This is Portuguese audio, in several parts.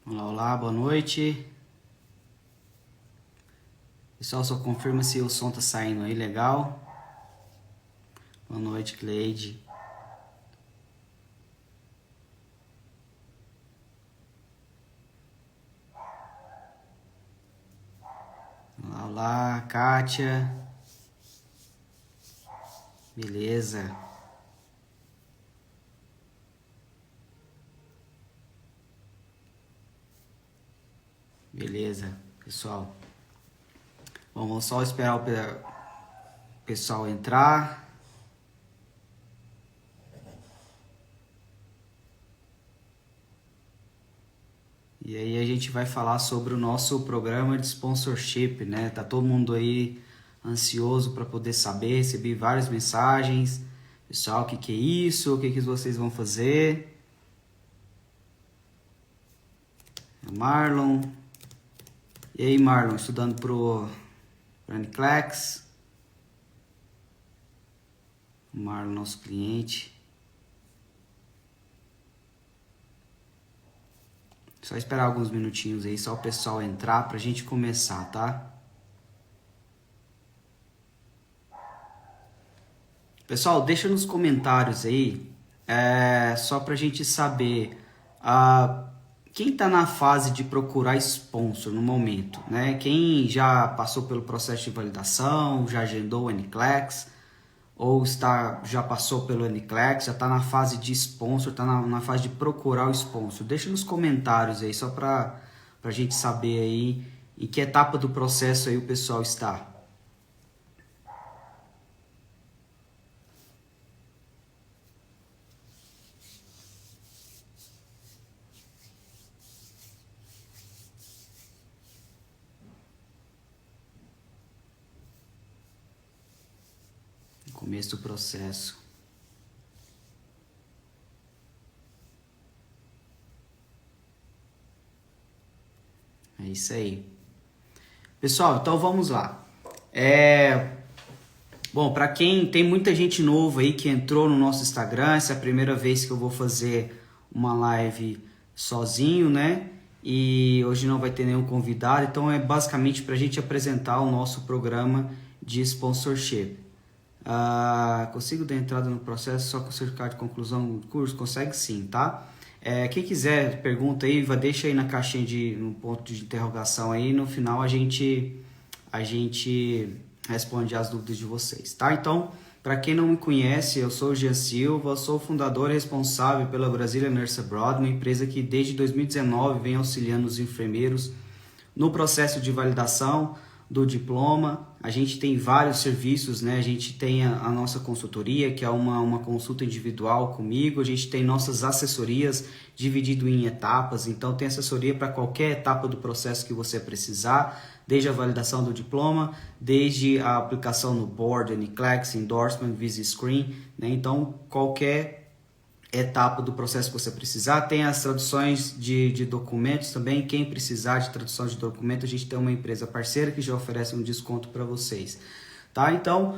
Olá, olá, boa noite. Pessoal, só confirma se o som tá saindo aí, legal. Boa noite, Cleide. Olá, olá, Kátia. Beleza. Beleza, pessoal. Bom, vamos só esperar o pessoal entrar. E aí a gente vai falar sobre o nosso programa de sponsorship, né? Tá todo mundo aí ansioso para poder saber, recebi várias mensagens. Pessoal, o que que é isso? O que que vocês vão fazer? Marlon. E aí, Marlon, estudando pro Uniclex. Marlon, nosso cliente. Só esperar alguns minutinhos aí, só o pessoal entrar pra gente começar, tá? Pessoal, deixa nos comentários aí, só pra gente saber quem tá na fase de procurar sponsor no momento, né? Quem já passou pelo processo de validação, já agendou o NCLEX, ou já passou pelo NCLEX, já está na fase de sponsor, está na fase de procurar o sponsor. Deixa nos comentários aí, só para a gente saber aí em que etapa do processo aí o pessoal está. No começo do processo. É isso aí. Pessoal, então vamos lá. Bom, para quem tem muita gente nova aí que entrou no nosso Instagram, essa é a primeira vez que eu vou fazer uma live sozinho, né? E hoje não vai ter nenhum convidado, então é basicamente para a gente apresentar o nosso programa de sponsorship. Consigo dar entrada no processo só com o certificado de conclusão do curso? Consegue sim, tá? Quem quiser, pergunta aí, deixa aí na caixinha no ponto de interrogação aí, no final a gente responde as dúvidas de vocês, tá? Então, para quem não me conhece, eu sou o Jean Silva, sou fundador e responsável pela Brazilian Nurse Abroad, uma empresa que desde 2019 vem auxiliando os enfermeiros no processo de validação do diploma. A gente tem vários serviços, né? A gente tem a nossa consultoria, que é uma consulta individual comigo. A gente tem nossas assessorias dividido em etapas. Então tem assessoria para qualquer etapa do processo que você precisar, desde a validação do diploma, desde a aplicação no board, NCLEX, endorsement, visa screen, né? Então qualquer etapa do processo que você precisar. Tem as traduções de documentos também. Quem precisar de tradução de documento, a gente tem uma empresa parceira que já oferece um desconto para vocês. Tá? Então,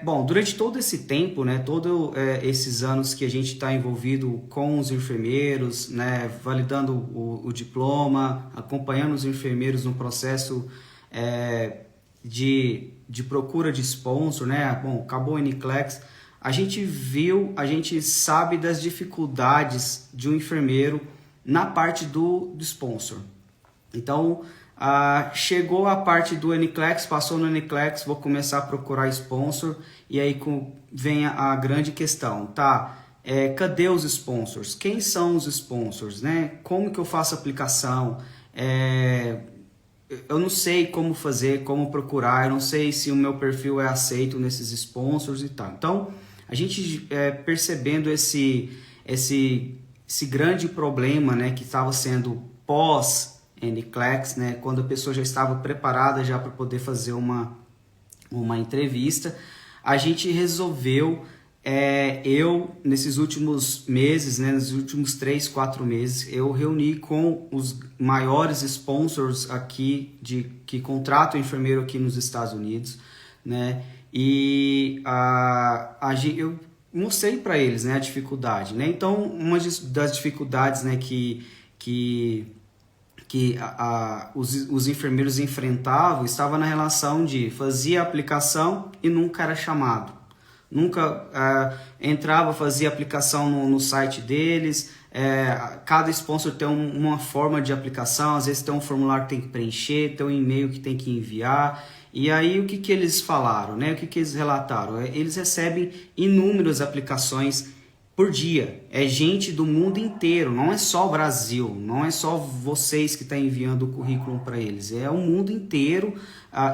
bom, durante todo esse tempo, né, todos esses anos que a gente está envolvido com os enfermeiros, né, validando o diploma, acompanhando os enfermeiros no processo de procura de sponsor, né? Bom, acabou o NCLEX, a gente sabe das dificuldades de um enfermeiro na parte do sponsor. Então, chegou a parte do NCLEX, passou no NCLEX, vou começar a procurar sponsor, e aí vem a grande questão, tá? Cadê os sponsors? Quem são os sponsors, né? Como que eu faço a aplicação? Eu não sei como fazer, como procurar, eu não sei se o meu perfil é aceito nesses sponsors e tal. Então, a gente percebendo esse grande problema, né, que estava sendo pós-NCLEX, né, quando a pessoa já estava preparada já para poder fazer uma entrevista, a gente resolveu, nesses últimos meses, né, nos últimos 3, 4 meses, eu reuni com os maiores sponsors aqui que contratam enfermeiro aqui nos Estados Unidos, né, e eu mostrei para eles, né, a dificuldade, né? Então, uma das dificuldades, né, que os enfermeiros enfrentavam estava na relação de fazia a aplicação e nunca era chamado. Nunca entrava, fazia aplicação no site deles. Cada sponsor tem uma forma de aplicação, às vezes tem um formulário que tem que preencher, tem um e-mail que tem que enviar. E aí o que eles falaram, né? O que eles relataram? Eles recebem inúmeras aplicações por dia. É gente do mundo inteiro, não é só o Brasil, não é só vocês que estão enviando o currículo para eles, é o mundo inteiro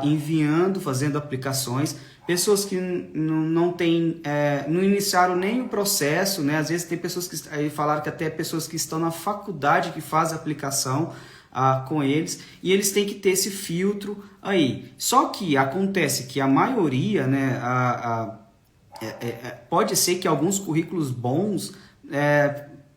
enviando, fazendo aplicações. Pessoas que não iniciaram nem o processo, né? Às vezes tem pessoas que falaram que até pessoas que estão na faculdade que fazem a aplicação com eles, e eles têm que ter esse filtro aí. Só que acontece que a maioria, né, pode ser que alguns currículos bons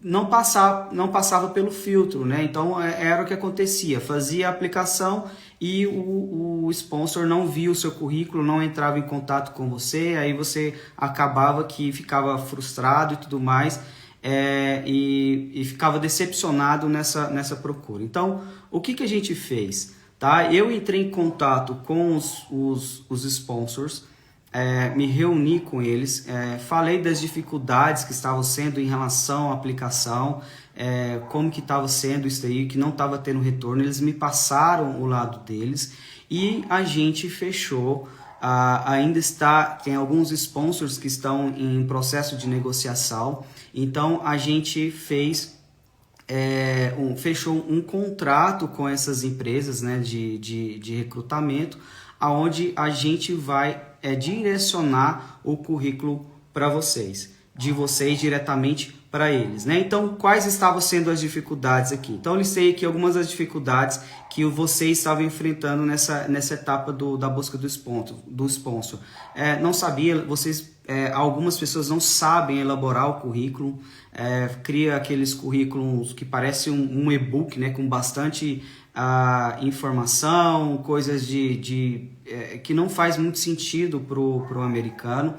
não passava pelo filtro, né? Então era o que acontecia, fazia a aplicação e o sponsor não via o seu currículo, não entrava em contato com você, aí você acabava que ficava frustrado e tudo mais, e ficava decepcionado nessa procura. Então, o que a gente fez? Tá? Eu entrei em contato com os sponsors, me reuni com eles, falei das dificuldades que estavam sendo em relação à aplicação, como que estava sendo isso aí, que não estava tendo retorno. Eles me passaram o lado deles e a gente fechou. Tem alguns sponsors que estão em processo de negociação, então a gente fechou um contrato com essas empresas, né, de recrutamento, aonde a gente vai direcionar o currículo para vocês, de vocês diretamente para eles, né? Então, quais estavam sendo as dificuldades aqui? Então, eu listei aqui algumas das dificuldades que vocês estavam enfrentando nessa etapa da busca do sponsor. Não sabia, algumas pessoas não sabem elaborar o currículo, cria aqueles currículos que parecem um e-book, né, com bastante informação, coisas que não faz muito sentido pro americano.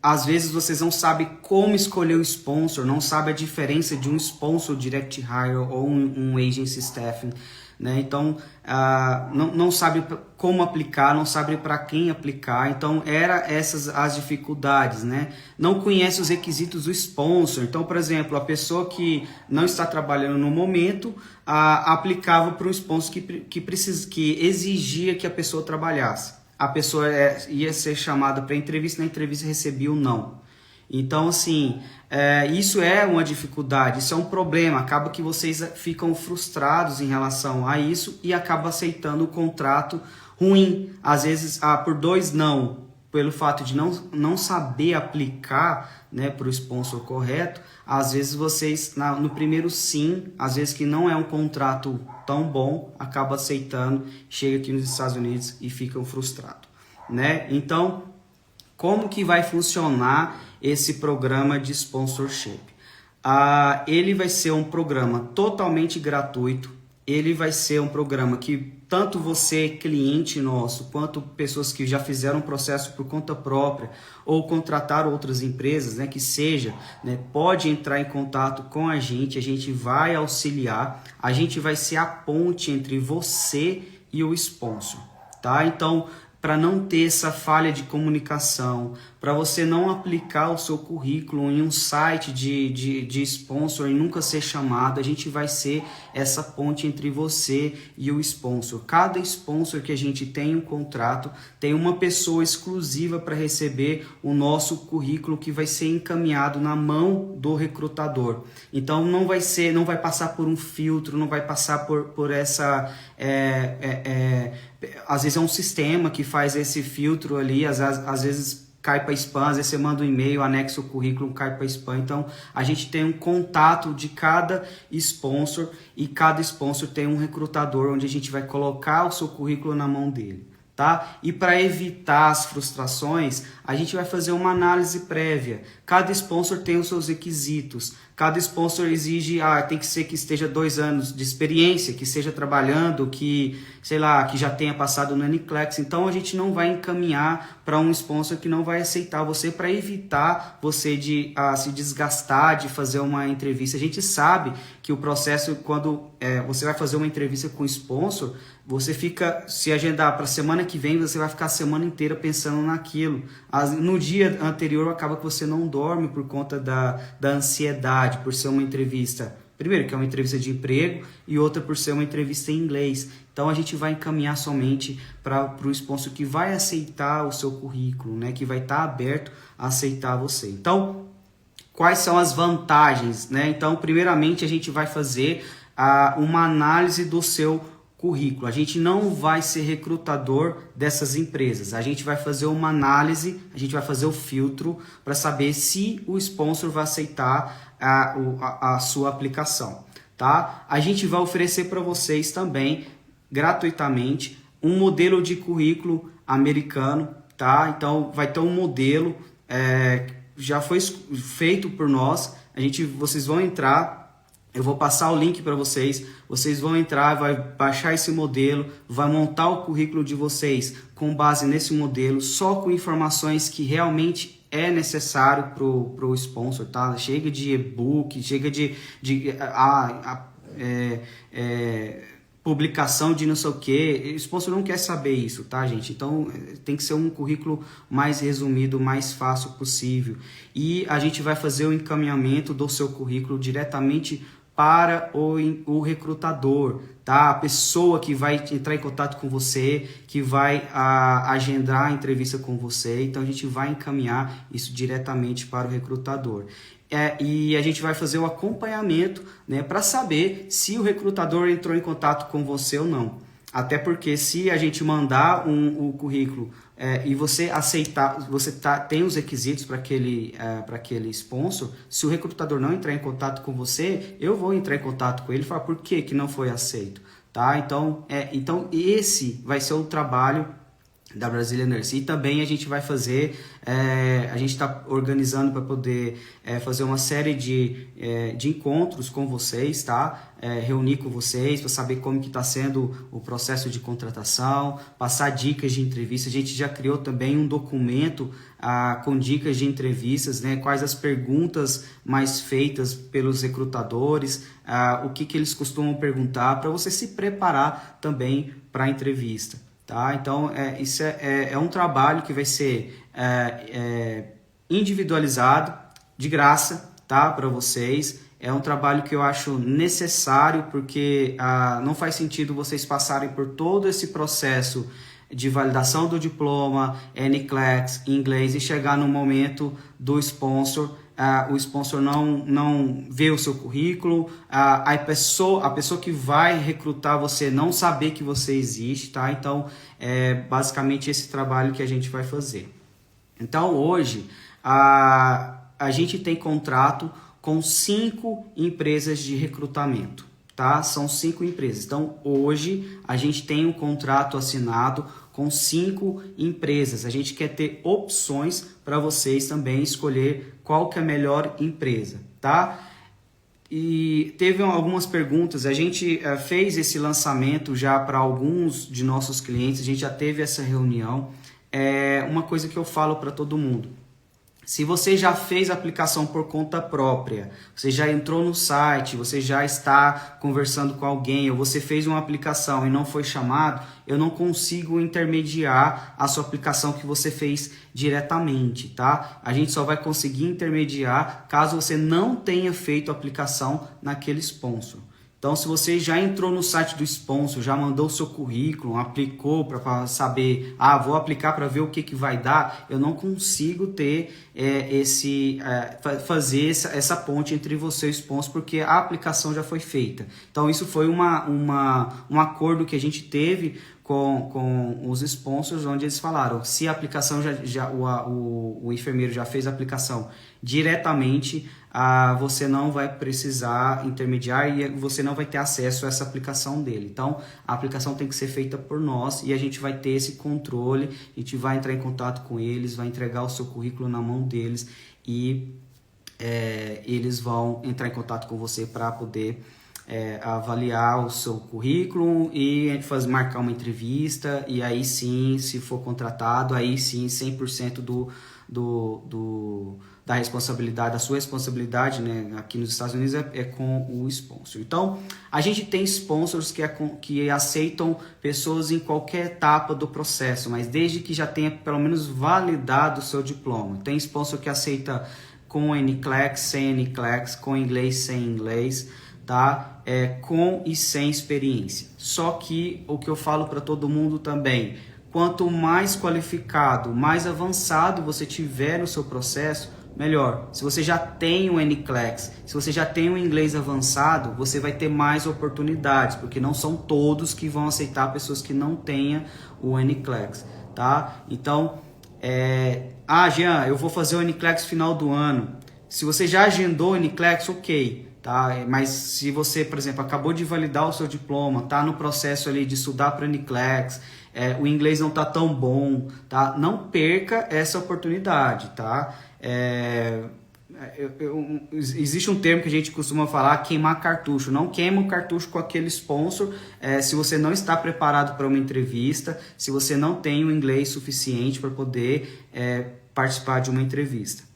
Às vezes vocês não sabem como escolher o sponsor, não sabem a diferença de um sponsor direct hire ou um agency staffing, né? Então, não sabe como aplicar, não sabe para quem aplicar. Então, essas as dificuldades, né? Não conhece os requisitos do sponsor. Então, por exemplo, a pessoa que não está trabalhando no momento aplicava para um sponsor que exigia que a pessoa trabalhasse. A pessoa ia ser chamada para entrevista, na entrevista recebia o não. Então, assim, isso é uma dificuldade, isso é um problema. Acaba que vocês ficam frustrados em relação a isso e acabam aceitando o contrato ruim. Às vezes, por 2 não, pelo fato de não saber aplicar, né, para o sponsor correto. Às vezes vocês, no primeiro sim, às vezes que não é um contrato tão bom, acaba aceitando, chega aqui nos Estados Unidos e ficam frustrados, né? Então, como que vai funcionar esse programa de sponsorship? Ele vai ser um programa totalmente gratuito. Ele vai ser um programa que tanto você, cliente nosso, quanto pessoas que já fizeram um processo por conta própria ou contrataram outras empresas, né, que seja, né, pode entrar em contato com a gente vai auxiliar, a gente vai ser a ponte entre você e o sponsor, tá? Então, para não ter essa falha de comunicação, para você não aplicar o seu currículo em um site de sponsor e nunca ser chamado, a gente vai ser essa ponte entre você e o sponsor. Cada sponsor que a gente tem um contrato, tem uma pessoa exclusiva para receber o nosso currículo que vai ser encaminhado na mão do recrutador. Então não vai passar por um filtro, não vai passar por essa... às vezes é um sistema que faz esse filtro ali, às vezes cai para spam, às vezes você manda um e-mail, anexa o currículo, cai para spam. Então a gente tem um contato de cada sponsor e cada sponsor tem um recrutador onde a gente vai colocar o seu currículo na mão dele, tá? E para evitar as frustrações, a gente vai fazer uma análise prévia. Cada sponsor tem os seus requisitos. Cada sponsor exige, tem que ser que esteja 2 anos de experiência, que esteja trabalhando, que, sei lá, que já tenha passado no NCLEX. Então a gente não vai encaminhar para um sponsor que não vai aceitar você, para evitar você de se desgastar, de fazer uma entrevista. A gente sabe que o processo, quando você vai fazer uma entrevista com o sponsor, você fica, se agendar para a semana que vem, você vai ficar a semana inteira pensando naquilo. No dia anterior acaba que você não dorme por conta da ansiedade, por ser uma entrevista, primeiro que é uma entrevista de emprego e outra por ser uma entrevista em inglês. Então a gente vai encaminhar somente para o sponsor que vai aceitar o seu currículo, né? Que vai estar aberto a aceitar você. Então, quais são as vantagens, né? Então, primeiramente a gente vai fazer uma análise do seu currículo. A gente não vai ser recrutador dessas empresas. A gente vai fazer uma análise, a gente vai fazer o filtro para saber se o sponsor vai aceitar a sua aplicação, tá? A gente vai oferecer para vocês também, gratuitamente, um modelo de currículo americano, tá? Então, vai ter um modelo, já foi feito por nós. Vocês vão entrar, eu vou passar o link para vocês, vocês vão entrar, vai baixar esse modelo, vai montar o currículo de vocês com base nesse modelo, só com informações que realmente é necessário pro sponsor, tá? Chega de e-book, chega de publicação de não sei o que. O sponsor não quer saber isso, tá, gente? Então tem que ser um currículo mais resumido, mais fácil possível. E a gente vai fazer o encaminhamento do seu currículo diretamente para o recrutador, tá? A pessoa que vai entrar em contato com você, que vai agendar a entrevista com você. Então a gente vai encaminhar isso diretamente para o recrutador. E a gente vai fazer o acompanhamento, né, para saber se o recrutador entrou em contato com você ou não. Até porque se a gente mandar o currículo e você aceitar, você tem os requisitos para aquele sponsor, se o recrutador não entrar em contato com você, eu vou entrar em contato com ele e falar por que não foi aceito. Tá? Então esse vai ser o trabalho da Brazilian Nurse. E também a gente vai fazer, a gente está organizando para poder fazer uma série de encontros com vocês, tá? Reunir com vocês para saber como que está sendo o processo de contratação, passar dicas de entrevista. A gente já criou também um documento com dicas de entrevistas, né? Quais as perguntas mais feitas pelos recrutadores, o que eles costumam perguntar, para você se preparar também para a entrevista. Tá? Então, isso é um trabalho que vai ser individualizado, de graça, tá? Para vocês. É um trabalho que eu acho necessário, porque não faz sentido vocês passarem por todo esse processo de validação do diploma, NCLEX, inglês, e chegar no momento do sponsor, o sponsor não vê o seu currículo, a pessoa que vai recrutar você não saber que você existe, tá? Então, é basicamente esse trabalho que a gente vai fazer. Então, hoje, a gente tem contrato com 5 empresas de recrutamento, tá? São 5 empresas. Então, hoje, a gente tem um contrato assinado com 5 empresas. A gente quer ter opções para vocês também escolher qual que é a melhor empresa, tá? E teve algumas perguntas. A gente fez esse lançamento já para alguns de nossos clientes, a gente já teve essa reunião. Uma coisa que eu falo para todo mundo: se você já fez a aplicação por conta própria, você já entrou no site, você já está conversando com alguém, ou você fez uma aplicação e não foi chamado, eu não consigo intermediar a sua aplicação que você fez diretamente, tá? A gente só vai conseguir intermediar caso você não tenha feito a aplicação naquele sponsor. Então, se você já entrou no site do sponsor, já mandou o seu currículo, aplicou para saber, vou aplicar para ver o que vai dar, eu não consigo ter fazer essa ponte entre você e o sponsor, porque a aplicação já foi feita. Então, isso foi um acordo que a gente teve com os sponsors, onde eles falaram, se a aplicação o enfermeiro já fez a aplicação diretamente, você não vai precisar intermediar e você não vai ter acesso a essa aplicação dele. Então, a aplicação tem que ser feita por nós e a gente vai ter esse controle, a gente vai entrar em contato com eles, vai entregar o seu currículo na mão deles e eles vão entrar em contato com você para poder avaliar o seu currículo e marcar uma entrevista, e aí sim, se for contratado, aí sim 100% da responsabilidade, da sua responsabilidade, né, aqui nos Estados Unidos é com o sponsor. Então, a gente tem sponsors que aceitam pessoas em qualquer etapa do processo, mas desde que já tenha pelo menos validado o seu diploma. Tem sponsor que aceita com NCLEX, sem NCLEX, com inglês, sem inglês, tá? Com e sem experiência. Só que o que eu falo para todo mundo também, quanto mais qualificado, mais avançado você tiver no seu processo, melhor. Se você já tem o NCLEX, se você já tem o inglês avançado, você vai ter mais oportunidades, porque não são todos que vão aceitar pessoas que não tenham o NCLEX, tá? Então, Jean, eu vou fazer o NCLEX final do ano. Se você já agendou o NCLEX, ok. Tá? Mas se você, por exemplo, acabou de validar o seu diploma, tá no processo ali de estudar para o NCLEX, o inglês não tá tão bom, tá? Não perca essa oportunidade, tá? Existe um termo que a gente costuma falar, queimar cartucho. Não queima o cartucho com aquele sponsor se você não está preparado para uma entrevista, se você não tem o inglês suficiente para poder participar de uma entrevista.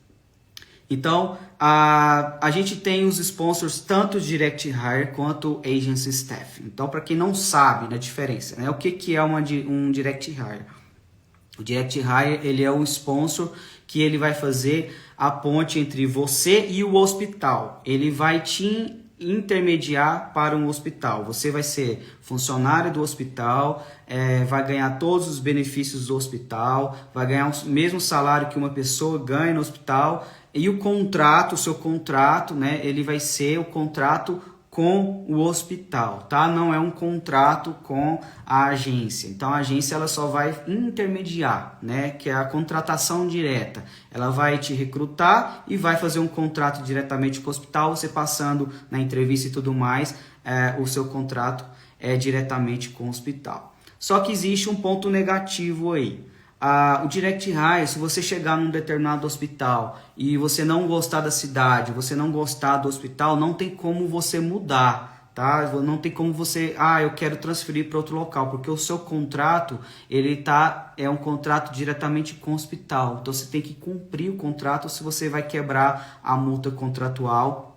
Então, a gente tem os sponsors tanto Direct Hire quanto Agency Staff. Então, para quem não sabe da diferença, né? O que é um Direct Hire? O Direct Hire, ele é um sponsor que ele vai fazer a ponte entre você e o hospital. Ele vai te intermediar para um hospital. Você vai ser funcionário do hospital, vai ganhar todos os benefícios do hospital, vai ganhar o mesmo salário que uma pessoa ganha no hospital. E o contrato, o seu contrato, né, ele vai ser o contrato com o hospital, tá? Não é um contrato com a agência. Então a agência ela só vai intermediar, né, que é a contratação direta. Ela vai te recrutar e vai fazer um contrato diretamente com o hospital, você passando na entrevista e tudo mais, o seu contrato é diretamente com o hospital. Só que existe um ponto negativo aí. O Direct Hire, se você chegar num determinado hospital e você não gostar da cidade, você não gostar do hospital, não tem como você mudar, tá? Não tem como você, eu quero transferir para outro local, porque o seu contrato, é um contrato diretamente com o hospital. Então você tem que cumprir o contrato, se você vai quebrar a multa contratual,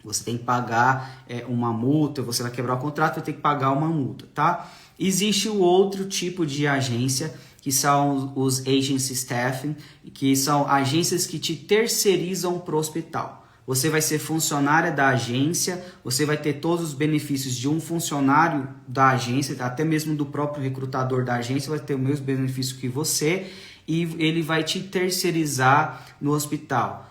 você tem que pagar uma multa, você vai quebrar o contrato, vai ter que pagar uma multa, tá? Existe o outro tipo de agência, que são os agency staffing, que são agências que te terceirizam para o hospital. Você vai ser funcionária da agência, você vai ter todos os benefícios de um funcionário da agência, até mesmo do próprio recrutador da agência, vai ter o mesmo benefício que você, e ele vai te terceirizar no hospital.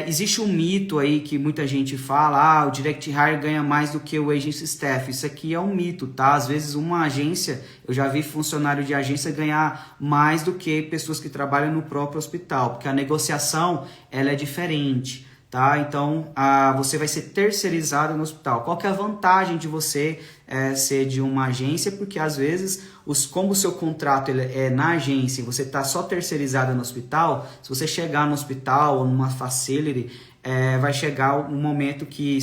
Existe um mito aí que muita gente fala, o Direct Hire ganha mais do que o Agency Staff. Isso aqui é um mito, tá? Às vezes uma agência, eu já vi funcionário de agência ganhar mais do que pessoas que trabalham no próprio hospital, porque a negociação ela é diferente, tá? Então, você vai ser terceirizado no hospital. Qual que é a vantagem de você ser de uma agência? Porque às vezes, como o seu contrato ele é na agência e você está só terceirizado no hospital, se você chegar no hospital ou numa facility, vai chegar um momento que,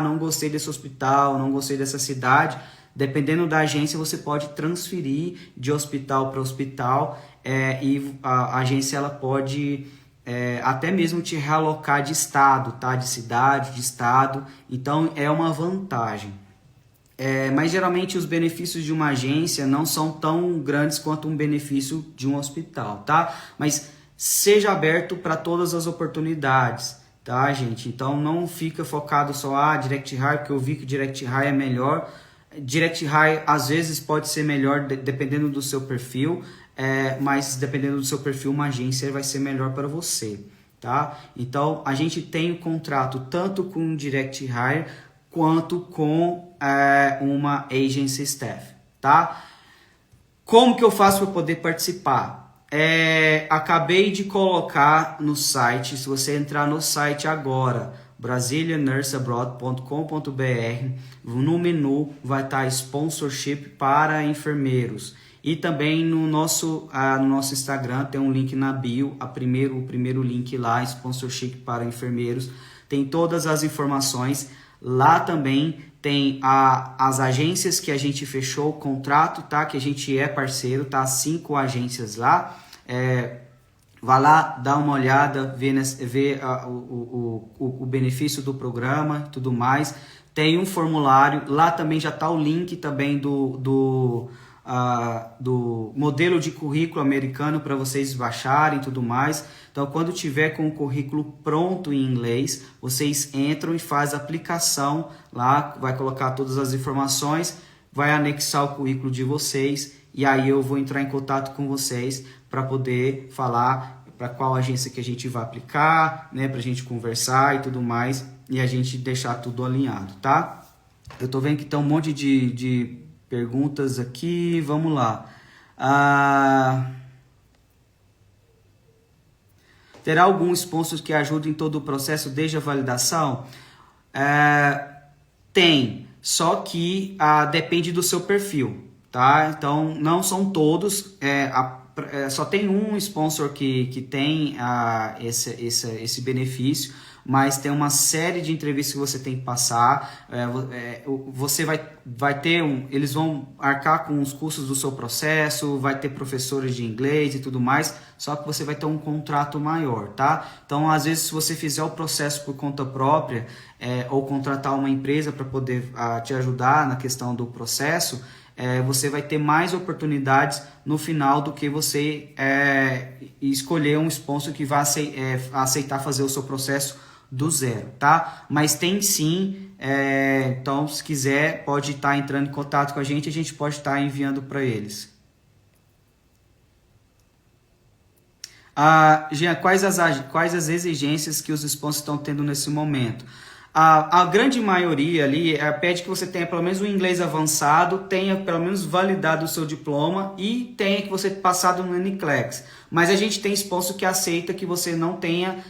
não gostei desse hospital, não gostei dessa cidade, dependendo da agência, você pode transferir de hospital para hospital e a agência ela pode até mesmo te realocar de estado, tá? De cidade, de estado. Então é uma vantagem. Mas geralmente os benefícios de uma agência não são tão grandes quanto um benefício de um hospital, tá? Mas seja aberto para todas as oportunidades, tá, gente? Então não fica focado só Direct Hire, porque eu vi que Direct Hire é melhor. Direct Hire às vezes pode ser melhor dependendo do seu perfil, mas dependendo do seu perfil, uma agência vai ser melhor para você, tá? Então a gente tem o contrato tanto com Direct Hire quanto com uma Agency Staff, tá? Como que eu faço para poder participar? Acabei de colocar no site, se você entrar no site agora, braziliannurseabroad.com.br, no menu vai estar Sponsorship para enfermeiros. E também no nosso Instagram tem um link na bio, o primeiro link lá, Sponsorship para enfermeiros. Tem todas as informações. Lá também tem as agências que a gente fechou o contrato, tá? Que a gente é parceiro, tá? 5 agências lá. Vai lá, dá uma olhada, vê o benefício do programa e tudo mais. Tem um formulário, lá também já está o link também do modelo de currículo americano para vocês baixarem e tudo mais. Então, quando tiver com o currículo pronto em inglês, vocês entram e fazem a aplicação lá, vai colocar todas as informações, vai anexar o currículo de vocês e aí eu vou entrar em contato com vocês para poder falar para qual agência que a gente vai aplicar, né, para a gente conversar e tudo mais e a gente deixar tudo alinhado, tá? Eu tô vendo que tem um monte de perguntas aqui, vamos lá. Terá algum sponsor que ajude em todo o processo desde a validação? Tem, só que depende do seu perfil, tá? Então, não são todos, só tem um sponsor que tem esse benefício, mas tem uma série de entrevistas que você tem que passar. Você vai ter eles vão arcar com os custos do seu processo, vai ter professores de inglês e tudo mais, só que você vai ter um contrato maior, tá? Então, às vezes, se você fizer o processo por conta própria, ou contratar uma empresa para poder te ajudar na questão do processo, você vai ter mais oportunidades no final do que você escolher um sponsor que vai aceitar fazer o seu processo do zero, tá? Mas tem sim, então se quiser pode estar entrando em contato com a gente pode estar enviando para eles. Jean, quais as exigências que os sponsors estão tendo nesse momento? A grande maioria ali pede que você tenha pelo menos um inglês avançado, tenha pelo menos validado o seu diploma e tenha que você passado no NCLEX. Mas a gente tem sponsor que aceita que você não tenha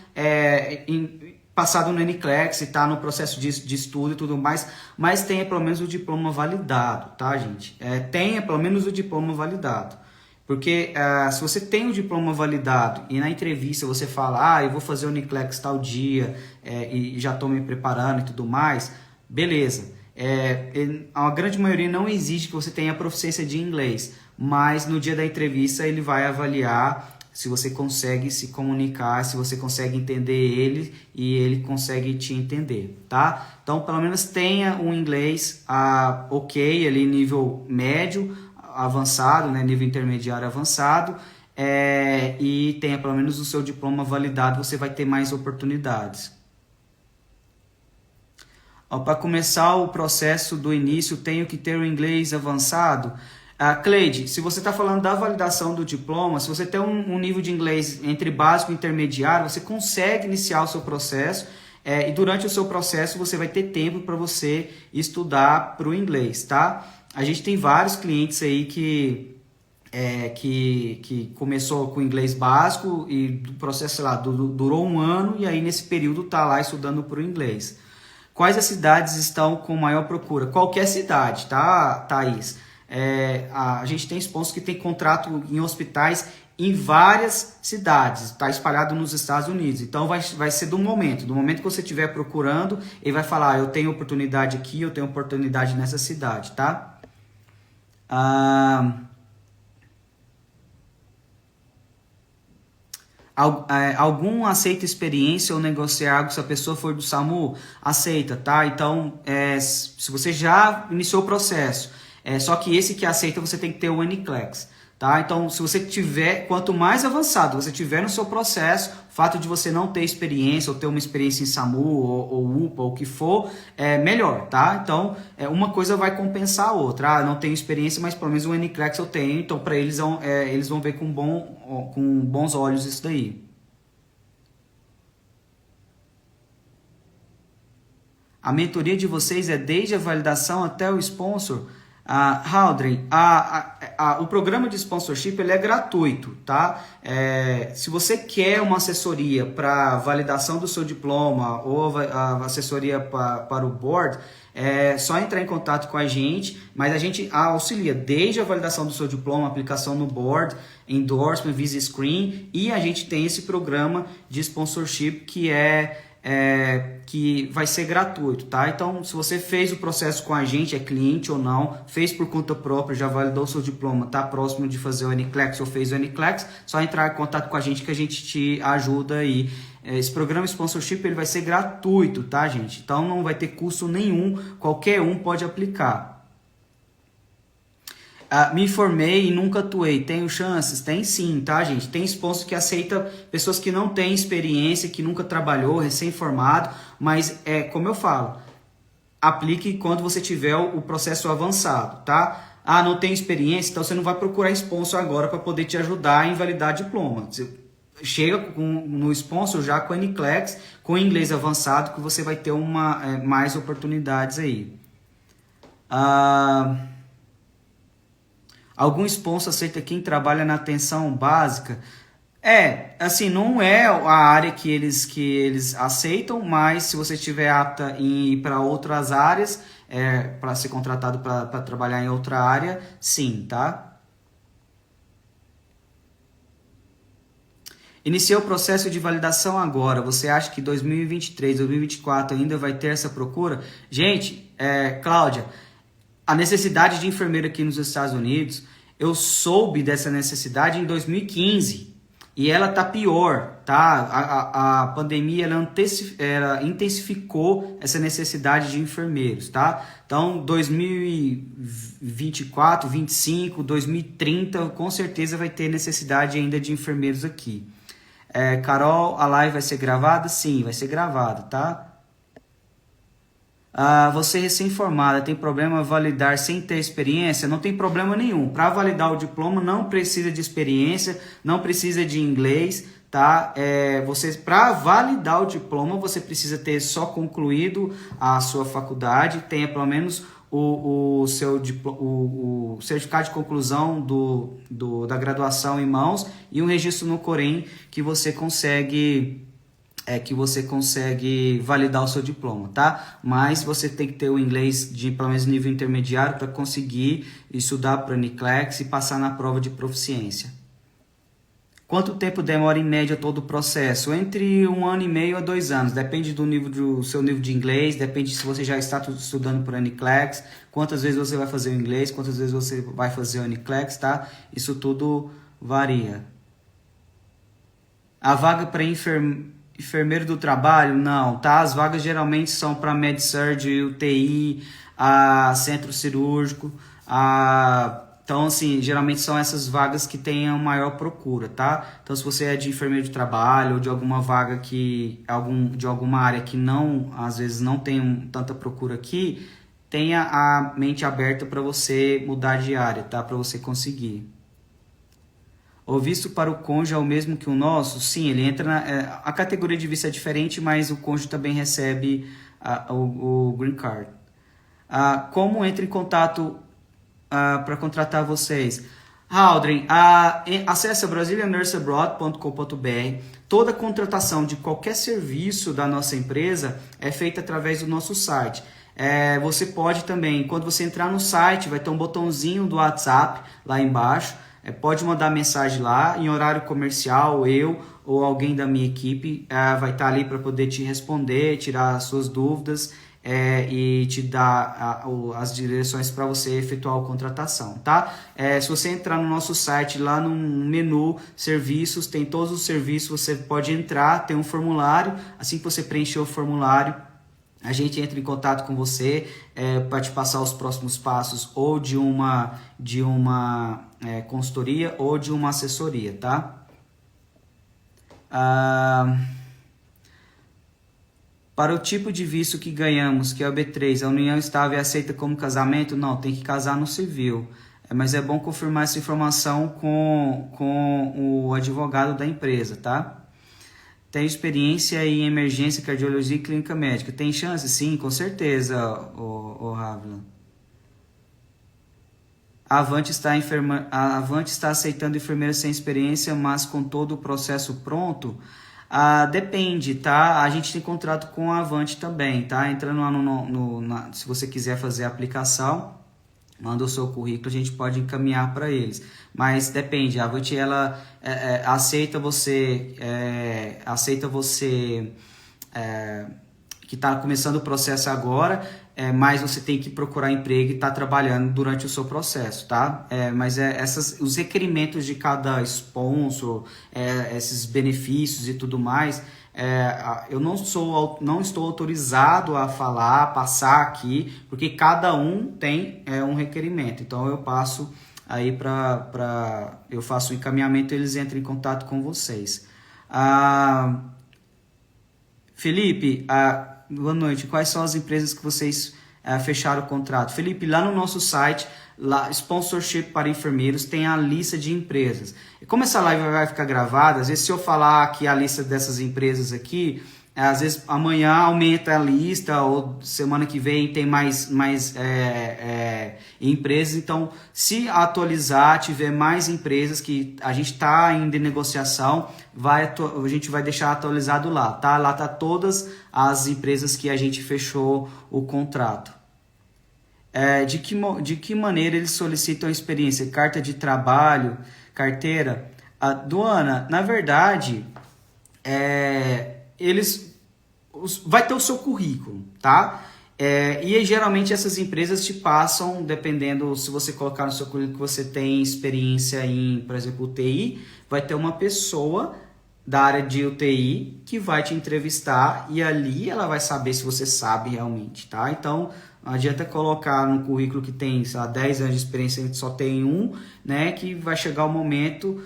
passado no NCLEX e está no processo de estudo e tudo mais, mas tenha pelo menos o diploma validado, tá, gente? Tenha pelo menos o diploma validado. Porque se você tem o diploma validado e na entrevista você fala, eu vou fazer o NCLEX tal dia e já estou me preparando e tudo mais, beleza. A grande maioria não exige que você tenha proficiência de inglês, mas no dia da entrevista ele vai avaliar se você consegue se comunicar, se você consegue entender ele e ele consegue te entender, tá? Então, pelo menos tenha um inglês ok, ali nível médio, avançado, né, nível intermediário avançado, e tenha pelo menos o seu diploma validado, você vai ter mais oportunidades. Para começar o processo do início, tenho que ter o inglês avançado? Cleide, se você está falando da validação do diploma, se você tem um nível de inglês entre básico e intermediário, você consegue iniciar o seu processo e durante o seu processo você vai ter tempo para você estudar para o inglês, tá? A gente tem vários clientes aí que começou com inglês básico e o processo, sei lá, durou um ano e aí nesse período tá lá estudando para o inglês. Quais as cidades estão com maior procura? Qualquer cidade, tá, Thaís? A gente tem sponsors que tem contrato em hospitais em várias cidades, está espalhado nos Estados Unidos. Então vai ser do momento que você estiver procurando, ele vai falar, eu tenho oportunidade aqui, eu tenho oportunidade nessa cidade, tá? Algum aceita experiência ou negociar algo se a pessoa for do SAMU? Aceita, tá? Então, se você já iniciou o processo, só que esse que aceita você tem que ter o NCLEX, tá? Então, se você tiver, quanto mais avançado você tiver no seu processo, o fato de você não ter experiência ou ter uma experiência em SAMU ou UPA ou o que for, melhor, tá? Então, uma coisa vai compensar a outra. Não tenho experiência, mas pelo menos o NCLEX eu tenho, então para eles eles vão ver com bons olhos isso daí. A mentoria de vocês é desde a validação até o sponsor? Haldren, o programa de sponsorship ele é gratuito, tá? Se você quer uma assessoria para validação do seu diploma ou a assessoria para o board, é só entrar em contato com a gente, mas a gente auxilia desde a validação do seu diploma, aplicação no board, endorsement, visa screen, e a gente tem esse programa de sponsorship que vai ser gratuito, tá? Então, se você fez o processo com a gente, é cliente ou não, fez por conta própria, já validou o seu diploma, tá próximo de fazer o NCLEX ou fez o NCLEX, só entrar em contato com a gente que a gente te ajuda aí. Esse programa sponsorship ele vai ser gratuito, tá, gente? Então, não vai ter custo nenhum, qualquer um pode aplicar. Me formei e nunca atuei. Tenho chances? Tem sim, tá, gente? Tem sponsor que aceita pessoas que não têm experiência, que nunca trabalhou, recém-formado, mas como eu falo, aplique quando você tiver o processo avançado, tá? Não tem experiência, então você não vai procurar sponsor agora para poder te ajudar a invalidar diploma. Você chega no sponsor já com NCLEX, com inglês avançado, que você vai ter mais oportunidades aí. Algum sponsor aceita quem trabalha na atenção básica? Assim, não é a área que eles aceitam, mas se você estiver apta em ir para outras áreas, para ser contratado para trabalhar em outra área, sim, tá? Iniciou o processo de validação agora. Você acha que 2023, 2024 ainda vai ter essa procura? Gente, Cláudia, a necessidade de enfermeiro aqui nos Estados Unidos, eu soube dessa necessidade em 2015 e ela tá pior, tá? A pandemia ela intensificou essa necessidade de enfermeiros, tá? Então 2024, 2025, 2030, com certeza vai ter necessidade ainda de enfermeiros aqui. Carol, a live vai ser gravada? Sim, vai ser gravada, tá? Você recém-formada tem problema validar sem ter experiência? Não tem problema nenhum. Para validar o diploma não precisa de experiência, não precisa de inglês, tá? Para validar o diploma você precisa ter só concluído a sua faculdade, tenha pelo menos o certificado de conclusão da graduação em mãos e um registro no Corém que você consegue validar o seu diploma, tá? Mas você tem que ter o inglês de pelo menos nível intermediário para conseguir estudar para o NCLEX e passar na prova de proficiência. Quanto tempo demora em média todo o processo? Entre 1 ano e meio a 2 anos. Depende do seu nível de inglês, depende se você já está estudando para o NCLEX, quantas vezes você vai fazer o inglês, quantas vezes você vai fazer o NCLEX, tá? Isso tudo varia. A vaga para enfermeiro do trabalho? Não, tá? As vagas geralmente são para MedSurg, UTI, centro cirúrgico, então, assim, geralmente são essas vagas que têm a maior procura, tá? Então, se você é de enfermeiro de trabalho ou de alguma vaga de alguma área que às vezes não tem tanta procura aqui, tenha a mente aberta para você mudar de área, tá? Para você conseguir. O visto para o cônjuge é o mesmo que o nosso? Sim, ele entra a categoria de visto é diferente, mas o cônjuge também recebe o Green Card. Como entra em contato para contratar vocês? Haldren, acesse braziliannurseabroad.com.br. Toda contratação de qualquer serviço da nossa empresa é feita através do nosso site. Você pode também, quando você entrar no site, vai ter um botãozinho do WhatsApp lá embaixo. Pode mandar mensagem lá, em horário comercial, eu ou alguém da minha equipe vai estar ali para poder te responder, tirar as suas dúvidas e te dar as direções para você efetuar a contratação, tá? Se você entrar no nosso site, lá no menu serviços, tem todos os serviços, você pode entrar, tem um formulário, assim que você preencher o formulário, a gente entra em contato com você para te passar os próximos passos ou de uma consultoria ou de uma assessoria, tá? Para o tipo de visto que ganhamos, que é o B3, a união estável é aceita como casamento? Não, tem que casar no civil. Mas é bom confirmar essa informação com o advogado da empresa, tá? Tem experiência em emergência, cardiologia e clínica médica. Tem chance? Sim, com certeza, o Ravila. a Avante está aceitando enfermeiras sem experiência, mas com todo o processo pronto. Depende, tá? A gente tem contrato com a Avante também, tá? Entrando lá se você quiser fazer a aplicação, manda o seu currículo, a gente pode encaminhar para eles. Mas depende, a Avante ela aceita você que está começando o processo agora, mas você tem que procurar emprego e estar trabalhando durante o seu processo, tá? Mas os requerimentos de cada sponsor, esses benefícios e tudo mais, eu não estou autorizado a passar aqui, porque cada um tem um requerimento. Então eu passo aí eu faço o encaminhamento e eles entram em contato com vocês. Felipe, boa noite. Quais são as empresas que vocês fecharam o contrato? Felipe, lá no nosso site, lá, Sponsorship para Enfermeiros, tem a lista de empresas. E como essa live vai ficar gravada, às vezes se eu falar aqui a lista dessas empresas aqui, às vezes amanhã aumenta a lista, ou semana que vem tem mais empresas. Então, se atualizar, tiver mais empresas que a gente está ainda em negociação, a gente vai deixar atualizado lá, tá? Lá tá todas as empresas que a gente fechou o contrato. De que maneira eles solicitam a experiência? Carta de trabalho, carteira? Duana, na verdade, vai ter o seu currículo, tá? E geralmente essas empresas te passam, dependendo, se você colocar no seu currículo que você tem experiência em, por exemplo, UTI, vai ter uma pessoa da área de UTI que vai te entrevistar e ali ela vai saber se você sabe realmente, tá? Então, não adianta colocar no currículo que tem, sei lá, 10 anos de experiência e só tem um, né? Que vai chegar o momento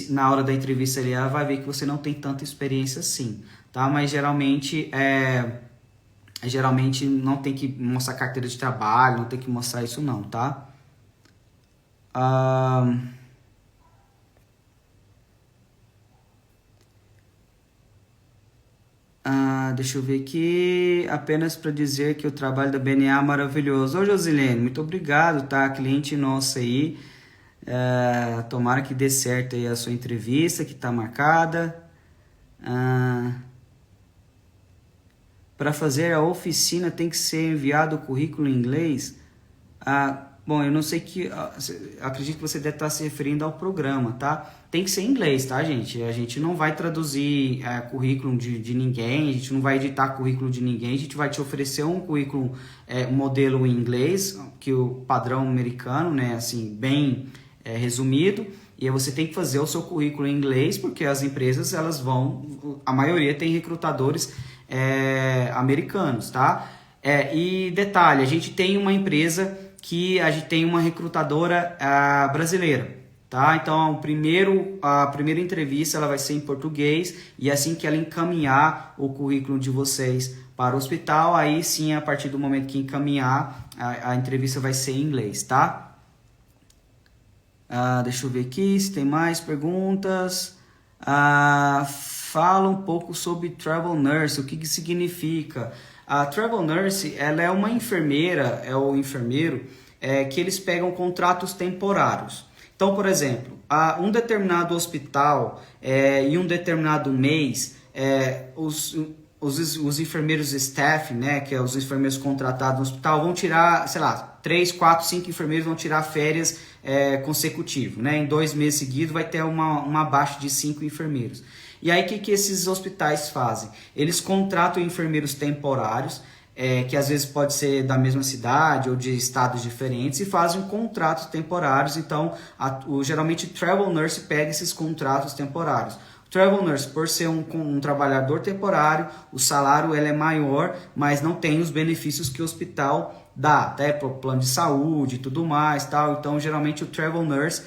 na hora da entrevista ali ela vai ver que você não tem tanta experiência assim, tá? Mas geralmente não tem que mostrar carteira de trabalho, não tem que mostrar isso não, tá? Deixa eu ver aqui, apenas para dizer que o trabalho da BNA é maravilhoso. Ô Josilene, muito obrigado, tá? Cliente nossa aí, tomara que dê certo aí a sua entrevista que tá marcada. Para fazer a oficina tem que ser enviado o currículo em inglês? Bom, eu não sei acredito que você deve estar se referindo ao programa, tá? Tem que ser em inglês, tá, gente? A gente não vai traduzir currículo de ninguém, a gente não vai editar currículo de ninguém, a gente vai te oferecer um currículo, um modelo em inglês, que o padrão americano, né, assim, bem resumido, e aí você tem que fazer o seu currículo em inglês, porque as empresas, a maioria tem recrutadores americanos, tá? E detalhe, a gente tem uma empresa que a gente tem uma recrutadora brasileira, tá? Então a primeira entrevista ela vai ser em português e assim que ela encaminhar o currículo de vocês para o hospital, aí sim, a partir do momento que encaminhar, a entrevista vai ser em inglês, tá? Deixa eu ver aqui se tem mais perguntas. Fala um pouco sobre Travel Nurse, o que significa? A Travel Nurse, ela é uma enfermeira, ou enfermeiro, que eles pegam contratos temporários. Então, por exemplo, um determinado hospital e um determinado mês, os enfermeiros staff, né, que é os enfermeiros contratados no hospital, vão tirar, sei lá, 3, 4, 5 enfermeiros vão tirar férias consecutivas, né? Em 2 meses seguidos vai ter uma baixa de 5 enfermeiros. E aí, o que esses hospitais fazem? Eles contratam enfermeiros temporários, que às vezes pode ser da mesma cidade ou de estados diferentes, e fazem contratos temporários. Então, geralmente, o Travel Nurse pega esses contratos temporários. O Travel Nurse, por ser um trabalhador temporário, o salário é maior, mas não tem os benefícios que o hospital dá, até para o plano de saúde e tudo mais, tal. Então, geralmente, o Travel Nurse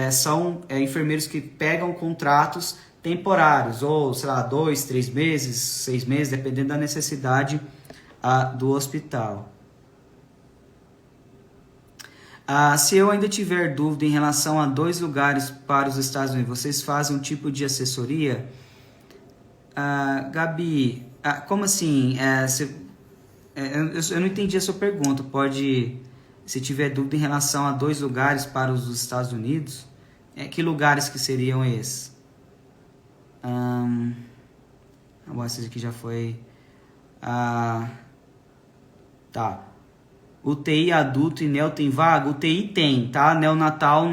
são enfermeiros que pegam contratos temporários, ou sei lá, 2, 3 meses, 6 meses, dependendo da necessidade do hospital. Se eu ainda tiver dúvida em relação a 2 lugares para os Estados Unidos, vocês fazem um tipo de assessoria? Gabi, como assim? Eu não entendi a sua pergunta, pode Se tiver dúvida em relação a 2 lugares para os Estados Unidos, que lugares que seriam esses? Bom, esse aqui já foi... tá. UTI adulto e neo tem vaga? UTI tem, tá? Neonatal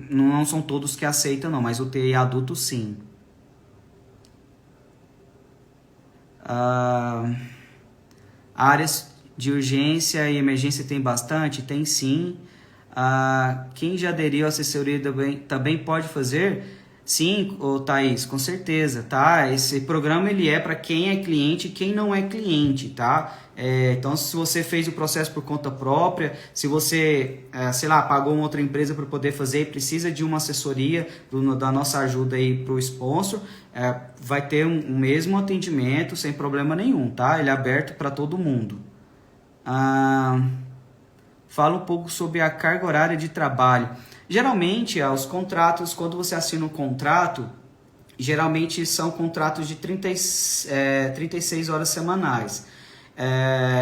não são todos que aceitam, não, mas UTI adulto sim. Áreas de urgência e emergência tem bastante? Tem sim. Quem já aderiu à assessoria também pode fazer? Sim, Thaís, com certeza, tá? Esse programa ele é para quem é cliente e quem não é cliente, tá? Então, se você fez o processo por conta própria, se você, sei lá, pagou uma outra empresa para poder fazer e precisa de uma assessoria da nossa ajuda aí para o sponsor, vai ter um mesmo atendimento sem problema nenhum, tá? Ele é aberto para todo mundo. Fala um pouco sobre a carga horária de trabalho. Geralmente, os contratos, quando você assina um contrato, geralmente são contratos de 36 horas semanais.